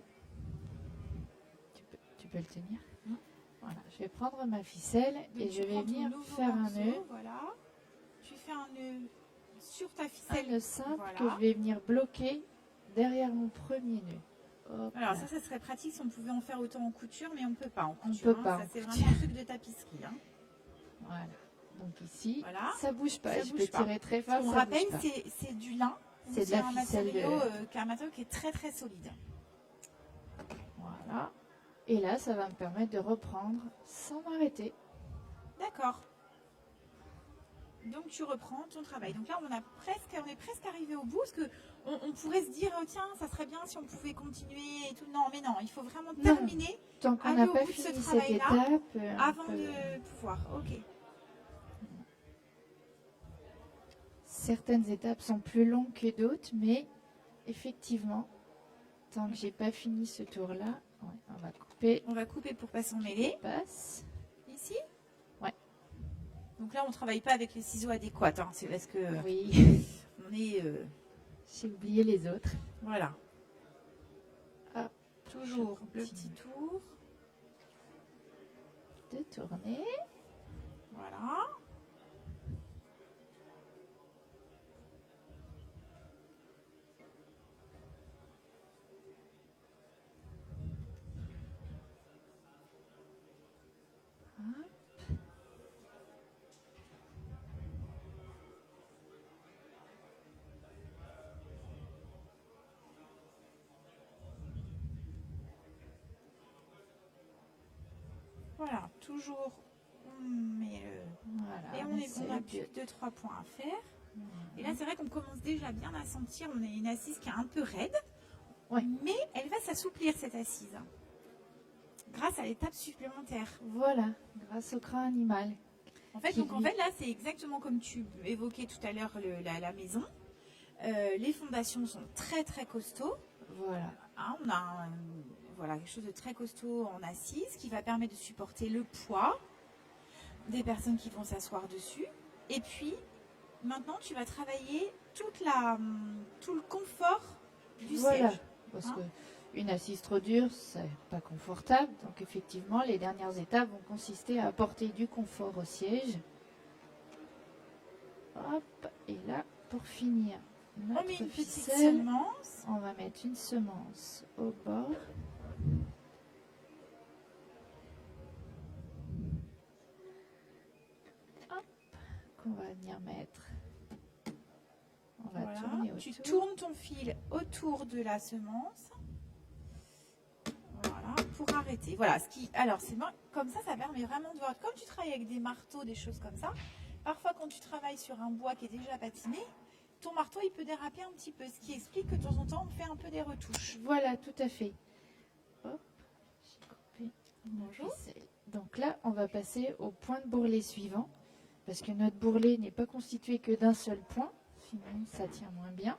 Tu peux le tenir. Voilà. Je vais prendre ma ficelle et je vais venir faire un nœud. Voilà. Tu fais un nœud sur ta Un ficelle. nœud simple Voilà. que je vais venir bloquer derrière mon premier nœud. Hop Alors là. ça serait pratique si on pouvait en faire autant en couture, mais on ne peut pas en On couture. peut pas Ça, en c'est couture. vraiment un truc de tapisserie. Hein. Voilà. Donc ici, Voilà. ça bouge pas. Ça Je bouge peux pas. tirer très fort. On ça rappelle, bouge pas. c'est du lin. C'est de la un ficelle matériau, un matériau qui est très très solide. Voilà. Et là, ça va me permettre de reprendre sans m'arrêter. D'accord. Donc tu reprends ton travail. Donc là, on est presque arrivé au bout, parce que on pourrait se dire, oh, tiens, ça serait bien si on pouvait continuer et tout. Non, mais non, il faut vraiment terminer Tant qu'on aller n'a au pas bout de ce fini cette travail-là étape, avant de pouvoir. Ok. Certaines étapes sont plus longues que d'autres, mais effectivement, tant que j'ai pas fini ce tour-là, on va couper. On va couper pour pas s'en mêler. Passe. Ici. Ouais. Donc là, on travaille pas avec les ciseaux adéquats. Hein. C'est parce que Oui. on est J'ai oublié les autres. voilà. Ah, Toujours je le continue. petit tour. tourner. Voilà. Voilà, toujours on met Voilà, et on n'a plus que 2-3 points à faire. Et là, c'est vrai qu'on commence déjà bien à sentir, on a une assise qui est un peu raide, Ouais. mais elle va s'assouplir cette assise, grâce à l'étape supplémentaire. Voilà, grâce au cran animal. En fait, Qui donc en lui- fait là, c'est exactement comme tu évoquais tout à l'heure la maison. Les fondations sont très très costauds. Voilà. Hein, on a voilà, quelque chose de très costaud en assise qui va permettre de supporter le poids des personnes qui vont s'asseoir dessus. Et puis, maintenant, tu vas travailler tout le confort du Voilà. siège. Parce Hein? que une assise trop dure, c'est pas confortable. Donc effectivement, les dernières étapes vont consister à apporter du confort au siège. Hop, et là, pour finir, On notre met une petite ficelle, semence. on va mettre une semence au bord. Hop, qu'on va venir mettre. On va Voilà. tourner Tu autour. tournes ton fil autour de la semence. Voilà, pour arrêter. Voilà, alors c'est comme ça permet vraiment de voir. Comme tu travailles avec des marteaux, des choses comme ça, parfois quand tu travailles sur un bois qui est déjà patiné, ton marteau il peut déraper un petit peu, ce qui explique que de temps en temps on fait un peu des retouches. Voilà, tout à fait. Hop, j'ai coupé ma Bonjour. ficelle. Donc là, on va passer au point de bourrelet suivant, parce que notre bourrelet n'est pas constitué que d'un seul point, sinon ça tient moins bien.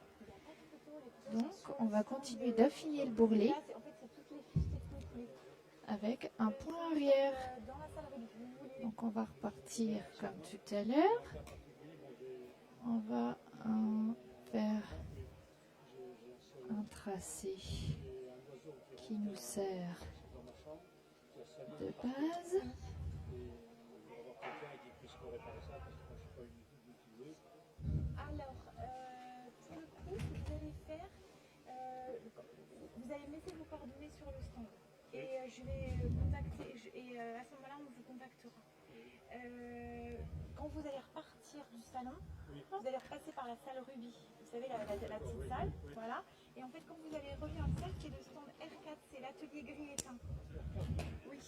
Donc, on va continuer d'affiner le bourrelet Là, en fait, c'est toutes les fiches techniques. avec un point arrière. Dans la salle Ruby. Donc, on va repartir comme tout à l'heure. On va faire un tracé qui nous sert de base. Alors, pour le coup, ce que vous allez faire, vous allez laisser vos coordonnées sur le stand. Et je vais contacter, et à ce moment-là, on vous contactera. Quand vous allez repartir du salon, vous allez repasser par la salle Ruby. Vous savez, la petite salle, voilà. Et en fait, quand vous allez revenir en salle, c'est le stand R4, c'est l'atelier gris éteint. Oui.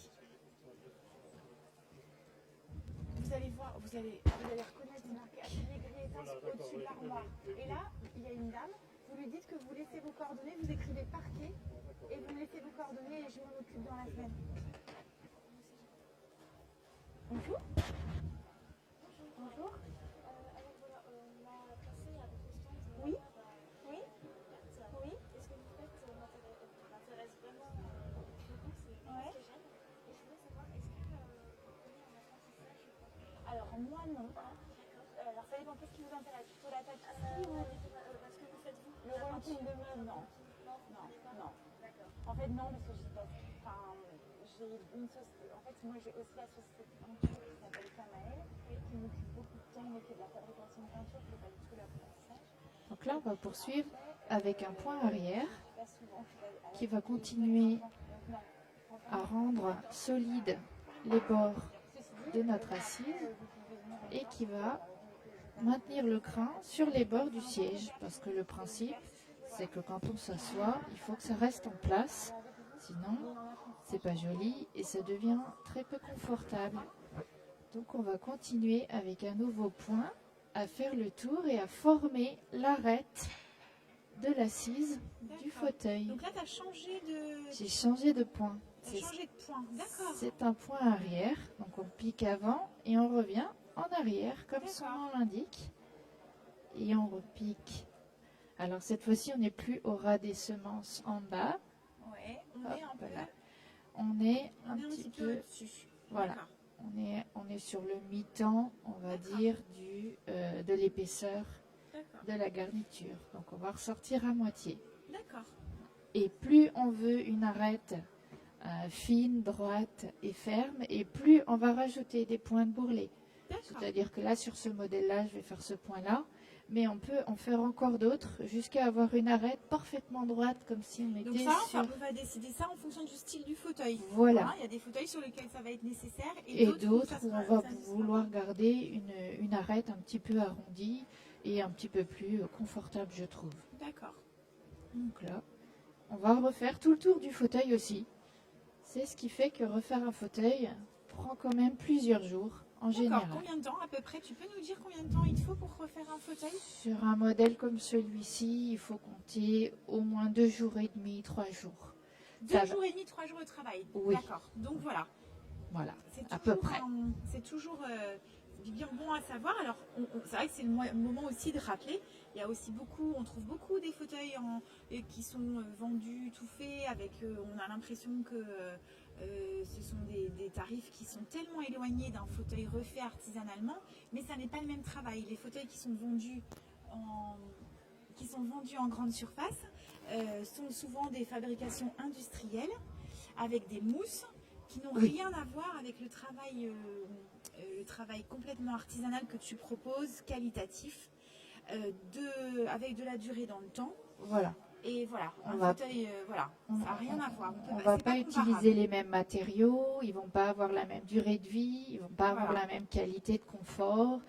Vous allez voir, vous allez reconnaître marqué atelier gris éteint au-dessus de l'armoire. Et là, il y a une dame, vous lui dites que vous laissez vos coordonnées, vous écrivez parquet, et vous me laissez vos coordonnées et je m'en occupe dans la semaine. Bonjour. Bonjour. Alors voilà, on a passé avec le stand. Oui. Oui. Oui. Et ce que vous faites m'intéresse vraiment beaucoup, c'est ce Ouais. que j'aime. Et je voulais savoir, est-ce que vous prenez un apprentissage ou pas? Alors moi non. Alors ça dépend, qu'est-ce qui vous intéresse? Plutôt la tapisserie ou Parce que vous faites vous le rolling de meubles? Non. Non. D'accord. En fait non, parce que j'ai une société. En fait moi j'ai aussi la société de peinture qui s'appelle Kamael, qui m'occupe beaucoup de temps, qui est de la fabrication de peinture, qui n'est pas du tout l'apprentissage. Donc là, on va poursuivre avec un point arrière Pas souvent. qui va continuer à rendre solides les bords de notre assise et qui va maintenir le crin sur les bords du siège, parce que le principe c'est que quand on s'assoit, il faut que ça reste en place, sinon c'est pas joli et ça devient très peu confortable. Donc on va continuer avec un nouveau point à faire le tour et à former l'arête de l'assise du D'accord. fauteuil. Donc là, tu as changé de. J'ai changé de point. T'as changé de point. D'accord. C'est un point arrière, donc on pique avant et on revient en arrière, comme son D'accord. nom l'indique. Et on repique. Alors cette fois-ci, on n'est plus au ras des semences en bas. Ouais, on Hop, est un peu. voilà. On est On un est un petit peu peu, au-dessus. voilà. D'accord. On est sur le mi-temps, on va dire, de l'épaisseur D'accord. de la garniture. Donc on va ressortir à moitié. D'accord. Et plus on veut une arête fine, droite et ferme, et plus on va rajouter des points de bourrelet. D'accord. C'est-à-dire que là, sur ce modèle-là, je vais faire ce point-là, mais on peut en faire encore d'autres jusqu'à avoir une arête parfaitement droite, comme si on Donc était ça, sur... on va décider ça en fonction du style du fauteuil. Voilà. Hein, il y a des fauteuils sur lesquels ça va être nécessaire Et où d'autres ça où sera- on va ça ne sera vouloir garder une arête un petit peu arrondie et un petit peu plus confortable, je trouve. pas. D'accord. Donc là, on va refaire tout le tour du fauteuil aussi. C'est ce qui fait que refaire un fauteuil prend quand même plusieurs jours en D'accord. général. Combien de temps à peu près? Tu peux nous dire combien de temps il faut pour refaire un fauteuil? Sur un modèle comme celui-ci, il faut compter au moins 2 jours et demi, 3 jours. 2 Ça va. jours et demi, 3 jours de travail. Oui. D'accord. Donc voilà. Voilà, C'est à peu toujours près. c'est toujours bien bon à savoir. Alors, c'est vrai que c'est le moment aussi de rappeler. Il y a aussi on trouve beaucoup des fauteuils qui sont vendus tout faits avec. On a l'impression que ce sont des tarifs qui sont tellement éloignés d'un fauteuil refait artisanalement, mais ça n'est pas le même travail. Les fauteuils qui sont vendus en grande surface sont souvent des fabrications industrielles avec des mousses qui n'ont Oui. rien à voir avec le travail complètement artisanal que tu proposes, qualitatif, avec de la durée dans le temps. Voilà. Et voilà, On un va- fauteuil, voilà, ça n'a rien à voir. On ne va c'est pas comparable. utiliser les mêmes matériaux, ils vont pas avoir la même durée de vie, ils vont pas avoir Voilà. la même qualité de confort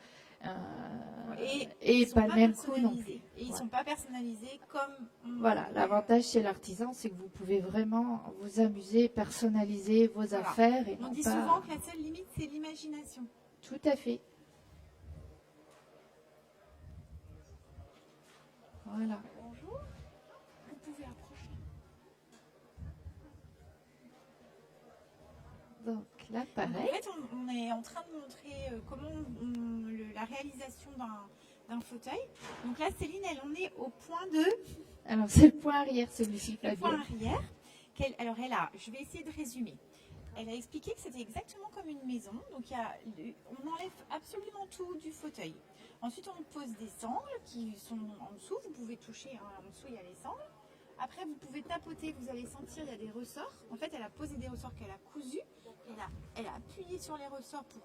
ils et sont pas le même coût non plus. personnalisés. Et ils ne Ouais. sont pas personnalisés comme... Voilà, l'avantage chez l'artisan, c'est que vous pouvez vraiment vous amuser, personnaliser vos Voilà. affaires et On non dit pas... souvent que la seule limite, c'est l'imagination. Tout à fait. Voilà. Bonjour, vous pouvez approcher. Donc là, En pareil. fait, on est en train de montrer comment la réalisation d'un fauteuil. Donc là, Céline, elle en est au point de... Alors c'est le point arrière celui-ci, Le point Fabienne. arrière. Alors je vais essayer de résumer. Elle a expliqué que c'était exactement comme une maison. Donc on enlève absolument tout du fauteuil. Ensuite, on pose des sangles qui sont en dessous. Vous pouvez toucher, hein, en dessous, il y a les sangles. Après, vous pouvez tapoter, vous allez sentir, il y a des ressorts. En fait, elle a posé des ressorts qu'elle a cousus. Elle a appuyé sur les ressorts pour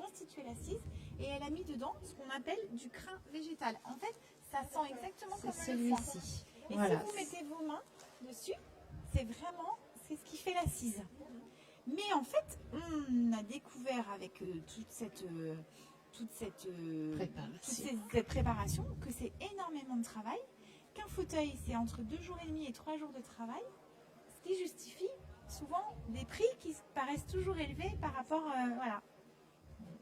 constituer l'assise. Et elle a mis dedans ce qu'on appelle du crin végétal. En fait, ça sent exactement C'est comme le foin. celui-ci. Et Voilà. si vous mettez vos mains dessus, c'est ce qui fait l'assise. Mais en fait, on a découvert avec toute cette préparation que c'est énormément de travail, qu'un fauteuil c'est entre 2 jours et demi et 3 jours de travail, ce qui justifie souvent des prix qui paraissent toujours élevés par rapport, voilà.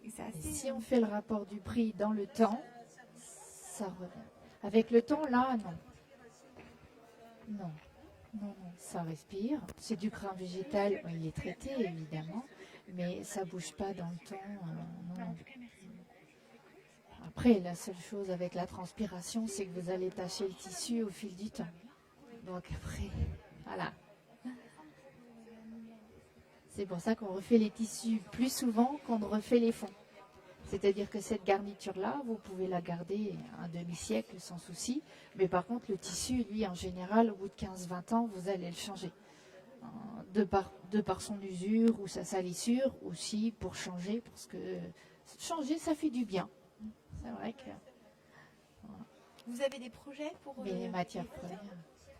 Et c'est assez, Si on fait le rapport du prix dans le temps, ça revient. Avec le temps, là, non. Non, non, non, ça respire. C'est du crin végétal, il est traité évidemment, mais ça bouge pas dans le temps. Non. Après, la seule chose avec la transpiration, c'est que vous allez tacher le tissu au fil du temps. Donc après, voilà. C'est pour ça qu'on refait les tissus plus souvent qu'on ne refait les fonds. C'est-à-dire que cette garniture-là, vous pouvez la garder un demi-siècle sans souci. Mais par contre, le tissu, lui, en général, au bout de 15-20 ans, vous allez le changer. De par son usure ou sa salissure, aussi pour changer, parce que changer, ça fait du bien. C'est vrai que... Vous avez des projets pour... Mais les matières premières... Que j'ai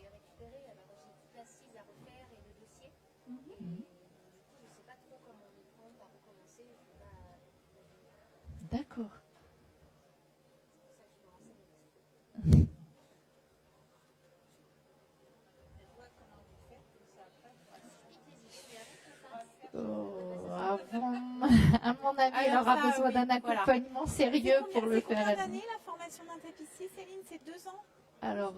récupéré, alors j'ai toute l'assise à refaire et le dossier. Mhm. Du coup, je ne sais pas trop comment m'y prendre, par recommencer. Je sais pas. D'accord. C'est pour ça que je me renseigne. Je vois comment vous faites, comme ça après. À mon avis, elle Alors aura ça, besoin oui, d'un voilà. accompagnement sérieux pour le C'est faire. combien elle-même. d'années la formation d'un tapissier, Céline? C'est 2 ans? Alors,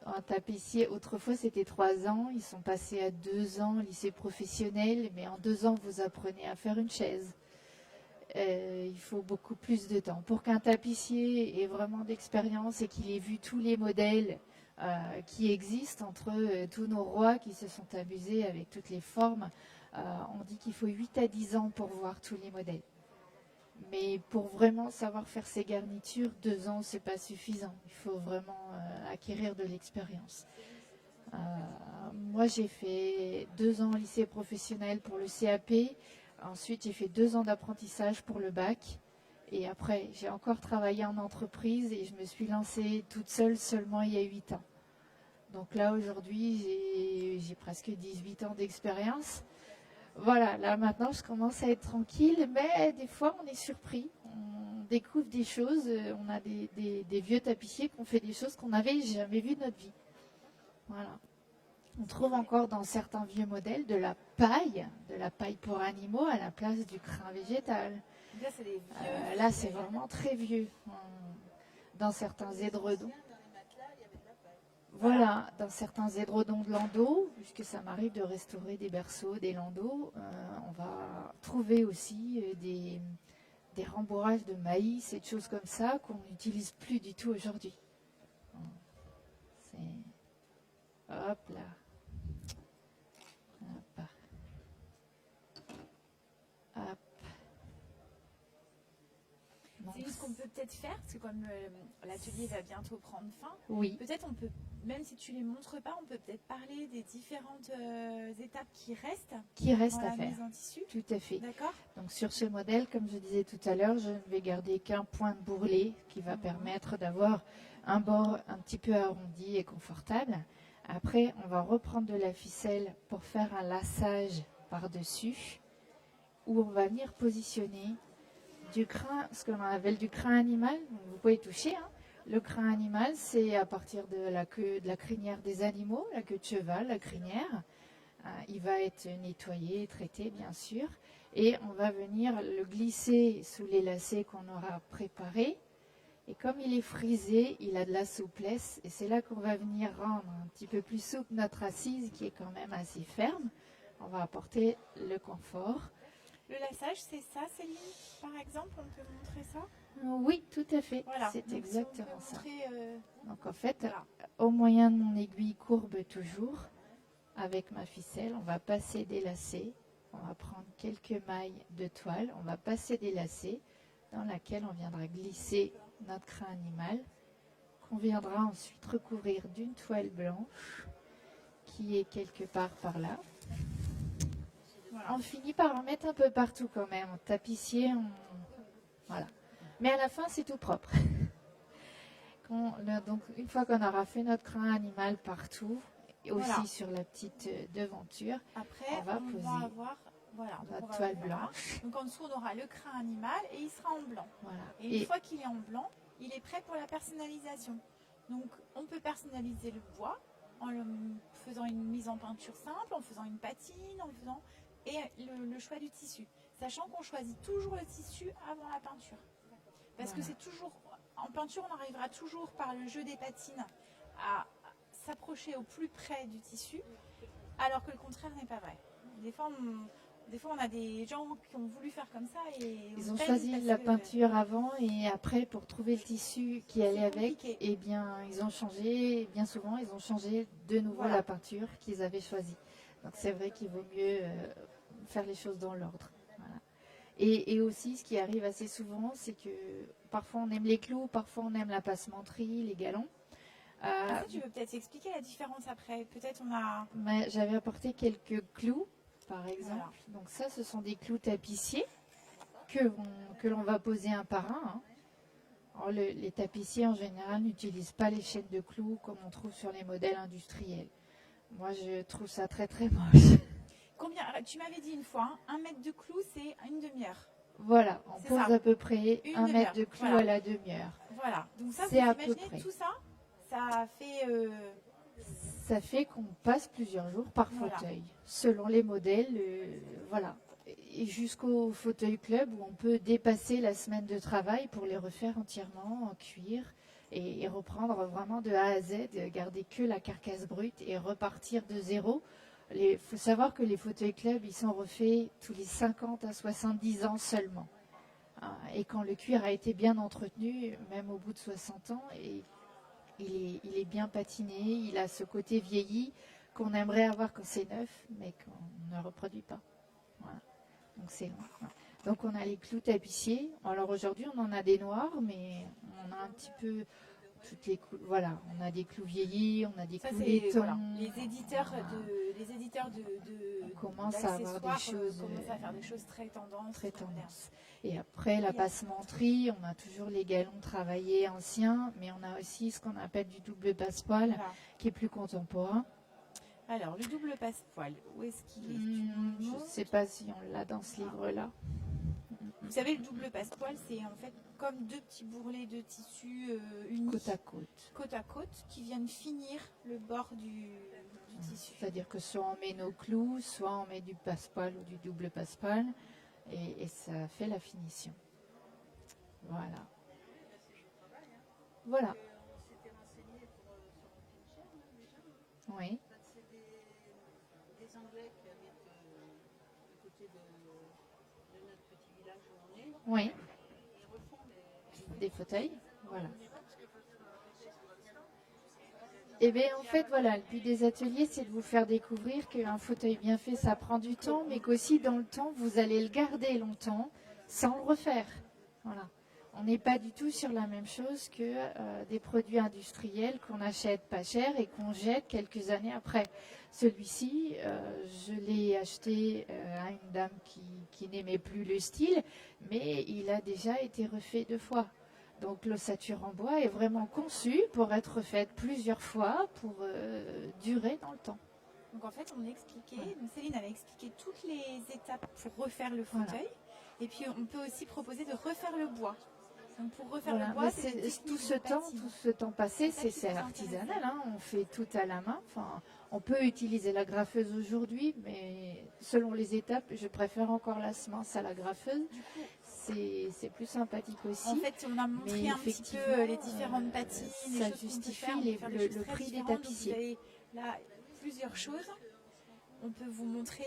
un tapissier, autrefois c'était 3 ans, ils sont passés à 2 ans lycée professionnel, mais en 2 ans vous apprenez à faire une chaise. Il faut beaucoup plus de temps. Pour qu'un tapissier ait vraiment d'expérience et qu'il ait vu tous les modèles qui existent entre tous nos rois qui se sont amusés avec toutes les formes, on dit qu'il faut 8 à 10 ans pour voir tous les modèles. Mais pour vraiment savoir faire ces garnitures, 2 ans, c'est pas suffisant. Il faut vraiment acquérir de l'expérience. Moi, j'ai fait 2 ans au lycée professionnel pour le CAP. Ensuite, j'ai fait 2 ans d'apprentissage pour le bac. Et après, j'ai encore travaillé en entreprise et je me suis lancée toute seule seulement il y a 8 ans. Donc là, aujourd'hui, j'ai presque 18 ans d'expérience. Voilà, là maintenant, je commence à être tranquille, mais des fois, on est surpris. On découvre des choses. On a des vieux tapissiers qui ont fait des choses qu'on n'avait jamais vues de notre vie. Voilà. On trouve encore dans certains vieux modèles de la paille pour animaux à la place du crin végétal. Là, c'est des vieux. Là, c'est vraiment très vieux. Dans certains édredons. Voilà, dans certains édredons de landau, puisque ça m'arrive de restaurer des berceaux, des landaux, on va trouver aussi des rembourrages de maïs et de choses comme ça qu'on n'utilise plus du tout aujourd'hui. C'est... Hop là. Hop. Hop. Donc, C'est juste qu'on peut peut-être faire, parce que comme l'atelier va bientôt prendre fin, oui, peut-être on peut, même si tu les montres pas, on peut peut-être parler des différentes étapes qui restent qui reste dans à la faire. mise en tissu. Tout à fait. D'accord. Donc sur ce modèle, comme je disais tout à l'heure, je ne vais garder qu'un point de bourrelet qui va permettre d'avoir un bord un petit peu arrondi et confortable. Après, on va reprendre de la ficelle pour faire un laçage par-dessus, où on va venir positionner du crin, ce qu'on appelle du crin animal. Donc, vous pouvez toucher. Le crin animal, c'est à partir de la queue, de la crinière des animaux, la queue de cheval, la crinière. Il va être nettoyé, traité, bien sûr. Et on va venir le glisser sous les lacets qu'on aura préparés. Et comme il est frisé, il a de la souplesse. Et c'est là qu'on va venir rendre un petit peu plus souple notre assise, qui est quand même assez ferme. On va apporter le confort. Le laçage, c'est ça, Céline, par exemple, on peut montrer ça. Oui, tout à fait. Voilà. C'est Donc, exactement si on peut ça. montrer, Donc en fait, voilà. au moyen de mon aiguille courbe toujours, avec ma ficelle, on va passer des lacets. On va prendre quelques mailles de toile. On va passer des lacets dans laquelle on viendra glisser notre crin animal, qu'on viendra ensuite recouvrir d'une toile blanche qui est quelque part par là. Voilà. On finit par en mettre un peu partout quand même. En tapissier, voilà. Mais à la fin, c'est tout propre. Donc, une fois qu'on aura fait notre crin animal partout, et aussi Voilà. sur la petite devanture, Après, on va poser avoir voilà, donc notre on va- toile voilà. blanche. Donc en dessous, on aura le crin animal et il sera en blanc. Voilà. Et une fois qu'il est en blanc, il est prêt pour la personnalisation. Donc on peut personnaliser le bois en faisant une mise en peinture simple, en faisant une patine, et le choix du tissu. Sachant qu'on choisit toujours le tissu avant la peinture. Parce que Voilà. c'est toujours, en peinture, on arrivera toujours par le jeu des patines à s'approcher au plus près du tissu, alors que le contraire n'est pas vrai. Des fois, on a des gens qui ont voulu faire comme ça et Ils on ont peine choisi parce la que- peinture avant et après pour trouver le tissu qui allait avec, compliqué. eh bien ils ont changé, bien souvent ils ont changé de nouveau Voilà. la peinture qu'ils avaient choisie. Donc c'est vrai qu'il vaut mieux faire les choses dans l'ordre. Voilà. Et aussi ce qui arrive assez souvent, c'est que parfois on aime les clous, parfois on aime la passementerie, les galons. Ça, tu veux peut-être expliquer la différence après. Peut-être on a... Mais j'avais apporté quelques clous, par exemple. Voilà. Donc ça, ce sont des clous tapissiers que l'on va poser un par un. Alors, les tapissiers, en général, n'utilisent pas les chaînes de clous comme on trouve sur les modèles industriels. Moi, je trouve ça très, très moche. Combien? Tu m'avais dit une fois, 1 mètre de clous, c'est une demi-heure. Voilà, on C'est pose ça. à peu près Une 1 mètre demi-heure, de clous voilà. à la demi-heure. Voilà. Donc ça, vous C'est à peu imaginez près. tout ça, ça fait... Ça fait qu'on passe plusieurs jours par Voilà. fauteuil, selon les modèles, voilà. Et jusqu'au fauteuil club où on peut dépasser la semaine de travail pour les refaire entièrement en cuir et reprendre vraiment de A à Z, garder que la carcasse brute et repartir de zéro. Il faut savoir que les fauteuils club, ils sont refaits tous les 50 à 70 ans seulement. Et quand le cuir a été bien entretenu, même au bout de 60 ans, et il est bien patiné, il a ce côté vieilli qu'on aimerait avoir quand c'est neuf, mais qu'on ne reproduit pas. Voilà. Donc c'est long. Voilà. Donc on a les clous tapissiers. Alors aujourd'hui on en a des noirs, mais on a un petit peu voilà, on a des clous vieillis, on a des Ça, clous c'est laitons. voilà, les éditeurs Voilà. de On commence à avoir des d'accessoires, choses, commencent à faire des choses très tendances, très modernes. tendance. Et après, la passementerie, on a toujours les galons travaillés anciens, mais on a aussi ce qu'on appelle du double passepoil, Voilà. qui est plus contemporain. Alors, le double passepoil, où est-ce qu'il est, Je ne sais pas si on l'a dans ce livre-là. Vous savez, le double passepoil, c'est en fait comme deux petits bourrelets de tissu unis, Côte à côte. qui viennent finir le bord du tissu. C'est-à-dire que soit on met nos clous, soit on met du passepoil ou du double passepoil, et ça fait la finition. Voilà. Voilà. Oui. Des Anglais qui habitent à côté de notre petit village où on est. Oui. Ils refont Des fauteuils. Voilà. Et bien en fait, voilà, le but des ateliers, c'est de vous faire découvrir qu'un fauteuil bien fait, ça prend du temps, mais qu'aussi dans le temps, vous allez le garder longtemps sans le refaire. Voilà. On n'est pas du tout sur la même chose que des produits industriels qu'on achète pas cher et qu'on jette quelques années après. Celui-ci, je l'ai acheté à une dame qui n'aimait plus le style, mais il a déjà été refait 2 fois. Donc l'ossature en bois est vraiment conçue pour être refaite plusieurs fois pour durer dans le temps. Donc en fait, on expliquait, donc Céline avait expliqué toutes les étapes pour refaire le fauteuil. Et puis on peut aussi proposer de refaire le bois. Donc pour refaire Voilà. le bois, Mais c'est des techniques tout ce de temps, patine. tout ce temps passé, C'est ça qui c'est vous artisanal. intéressait. Hein. On fait tout à la main. Enfin, on peut utiliser la graffeuse aujourd'hui, mais selon les étapes, je préfère encore la semence à la graffeuse. C'est plus sympathique aussi. En fait, on a montré Mais un petit effectivement, peu les différentes patines, les ça choses qu'on peut justifie faire. On peut faire des choses le très prix des différentes. Donc, tapissiers. Vous avez là plusieurs choses. On peut vous montrer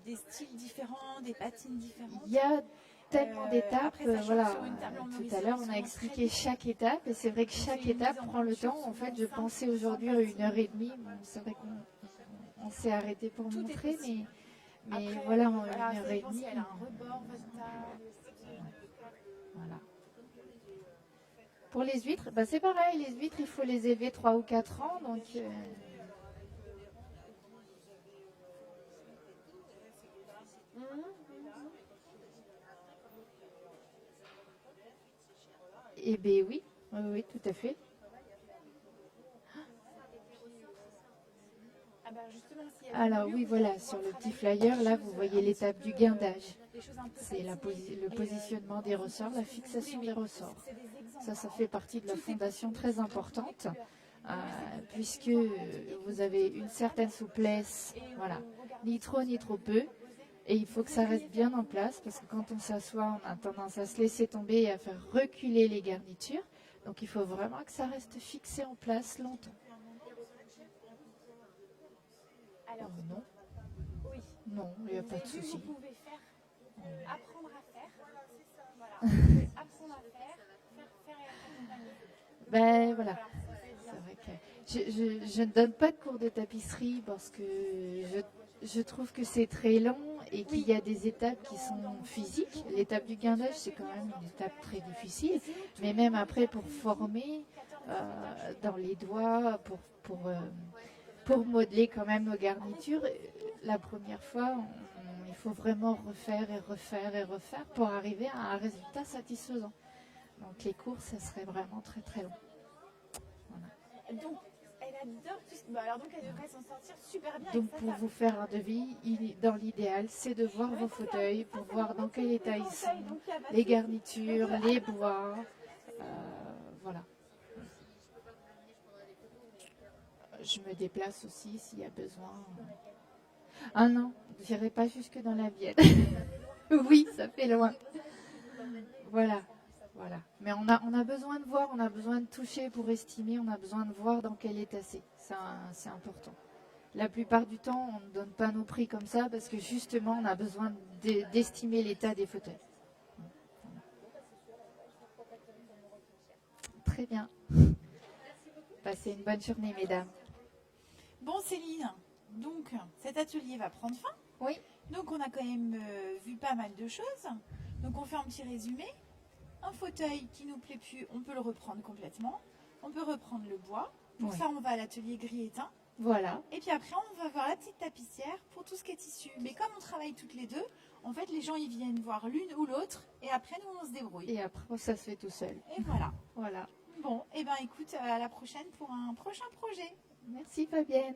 des styles différents, des patines différentes. Il y a tellement d'étapes. après, ça change Voilà. sur une table en Tout à l'heure, on a horizon, expliqué très chaque étape, et c'est vrai que On chaque fait une étape mise en prend le peinture temps. En fait, souvent je simple, pensais sans aujourd'hui à patine. 1h30. Bon, c'est vrai qu'on s'est arrêté pour Tout est montrer, possible. mais Après, voilà, en voilà, ça dépend 1h30. si elle a un rebord, votre table. Voilà. Pour les huîtres, bah c'est pareil, les huîtres, il faut les élever 3 ou 4 ans, donc eh bien oui, oui, tout à fait. Ah bah justement, si elle Alors évolue, oui, vous voilà, allez sur pouvoir le petit travailler flyer, des là, choses vous un voyez petit l'étape peu, du guindage. des choses un peu C'est patinées. le positionnement des ressorts, la fixation des ressorts. C'est des exemples. Ça fait partie de la Tout est fondation possible. très importante, Toutes les puisque vous avez une certaine souplesse, voilà, ni trop ni trop peu, et il faut que ça reste bien en place, parce que quand on s'assoit, on a tendance à se laisser tomber et à faire reculer les garnitures, donc il faut vraiment que ça reste fixé en place longtemps. Alors, Non, oui. non, il n'y a pas de Vous souci. pouvez faire, apprendre à faire. Voilà, vous pouvez apprendre à faire et accompagner. Ben voilà. Voilà, c'est bien. C'est vrai que je ne donne pas de cours de tapisserie parce que je trouve que c'est très long et qu'il y a des étapes qui sont physiques. L'étape du guindage, c'est quand même une étape très difficile. Mais même après, pour former dans les doigts, pour modeler quand même nos garnitures, la première fois, il faut vraiment refaire et refaire et refaire pour arriver à un résultat satisfaisant. Donc les cours, ça serait vraiment très très long. Donc, elle adore tout ce... alors donc, elle devrait s'en sortir super bien Donc avec sa pour table. vous faire un devis, dans l'idéal, c'est de voir vos fauteuils pour voir dans quel état ils sont, Donc, il y a pas de les souci. garnitures, les bois, voilà. Je me déplace aussi s'il y a besoin. Ah non, je n'irai pas jusque dans la Vienne. Oui, ça fait loin. Voilà. Voilà. Mais on a besoin de voir, on a besoin de toucher pour estimer, on a besoin de voir dans quel état c'est. C'est important. La plupart du temps, on ne donne pas nos prix comme ça parce que justement, on a besoin d'estimer l'état des fauteuils. Très bien. Passez une bonne journée, mesdames. Bon, Céline, donc cet atelier va prendre fin. Oui. Donc on a quand même vu pas mal de choses. Donc on fait un petit résumé. Un fauteuil qui nous plaît plus, on peut le reprendre complètement. on peut reprendre le bois. Pour Oui. ça, on va à l'atelier gris éteint. Voilà. Et puis après, on va voir la petite tapissière pour tout ce qui est tissu. Mais comme on travaille toutes les deux, en fait, les gens, ils viennent voir l'une ou l'autre. Et après, nous, on se débrouille. Et après, ça se fait tout seul. Et voilà. Voilà. Bon, et ben écoute, à la prochaine pour un prochain projet. Merci Fabienne.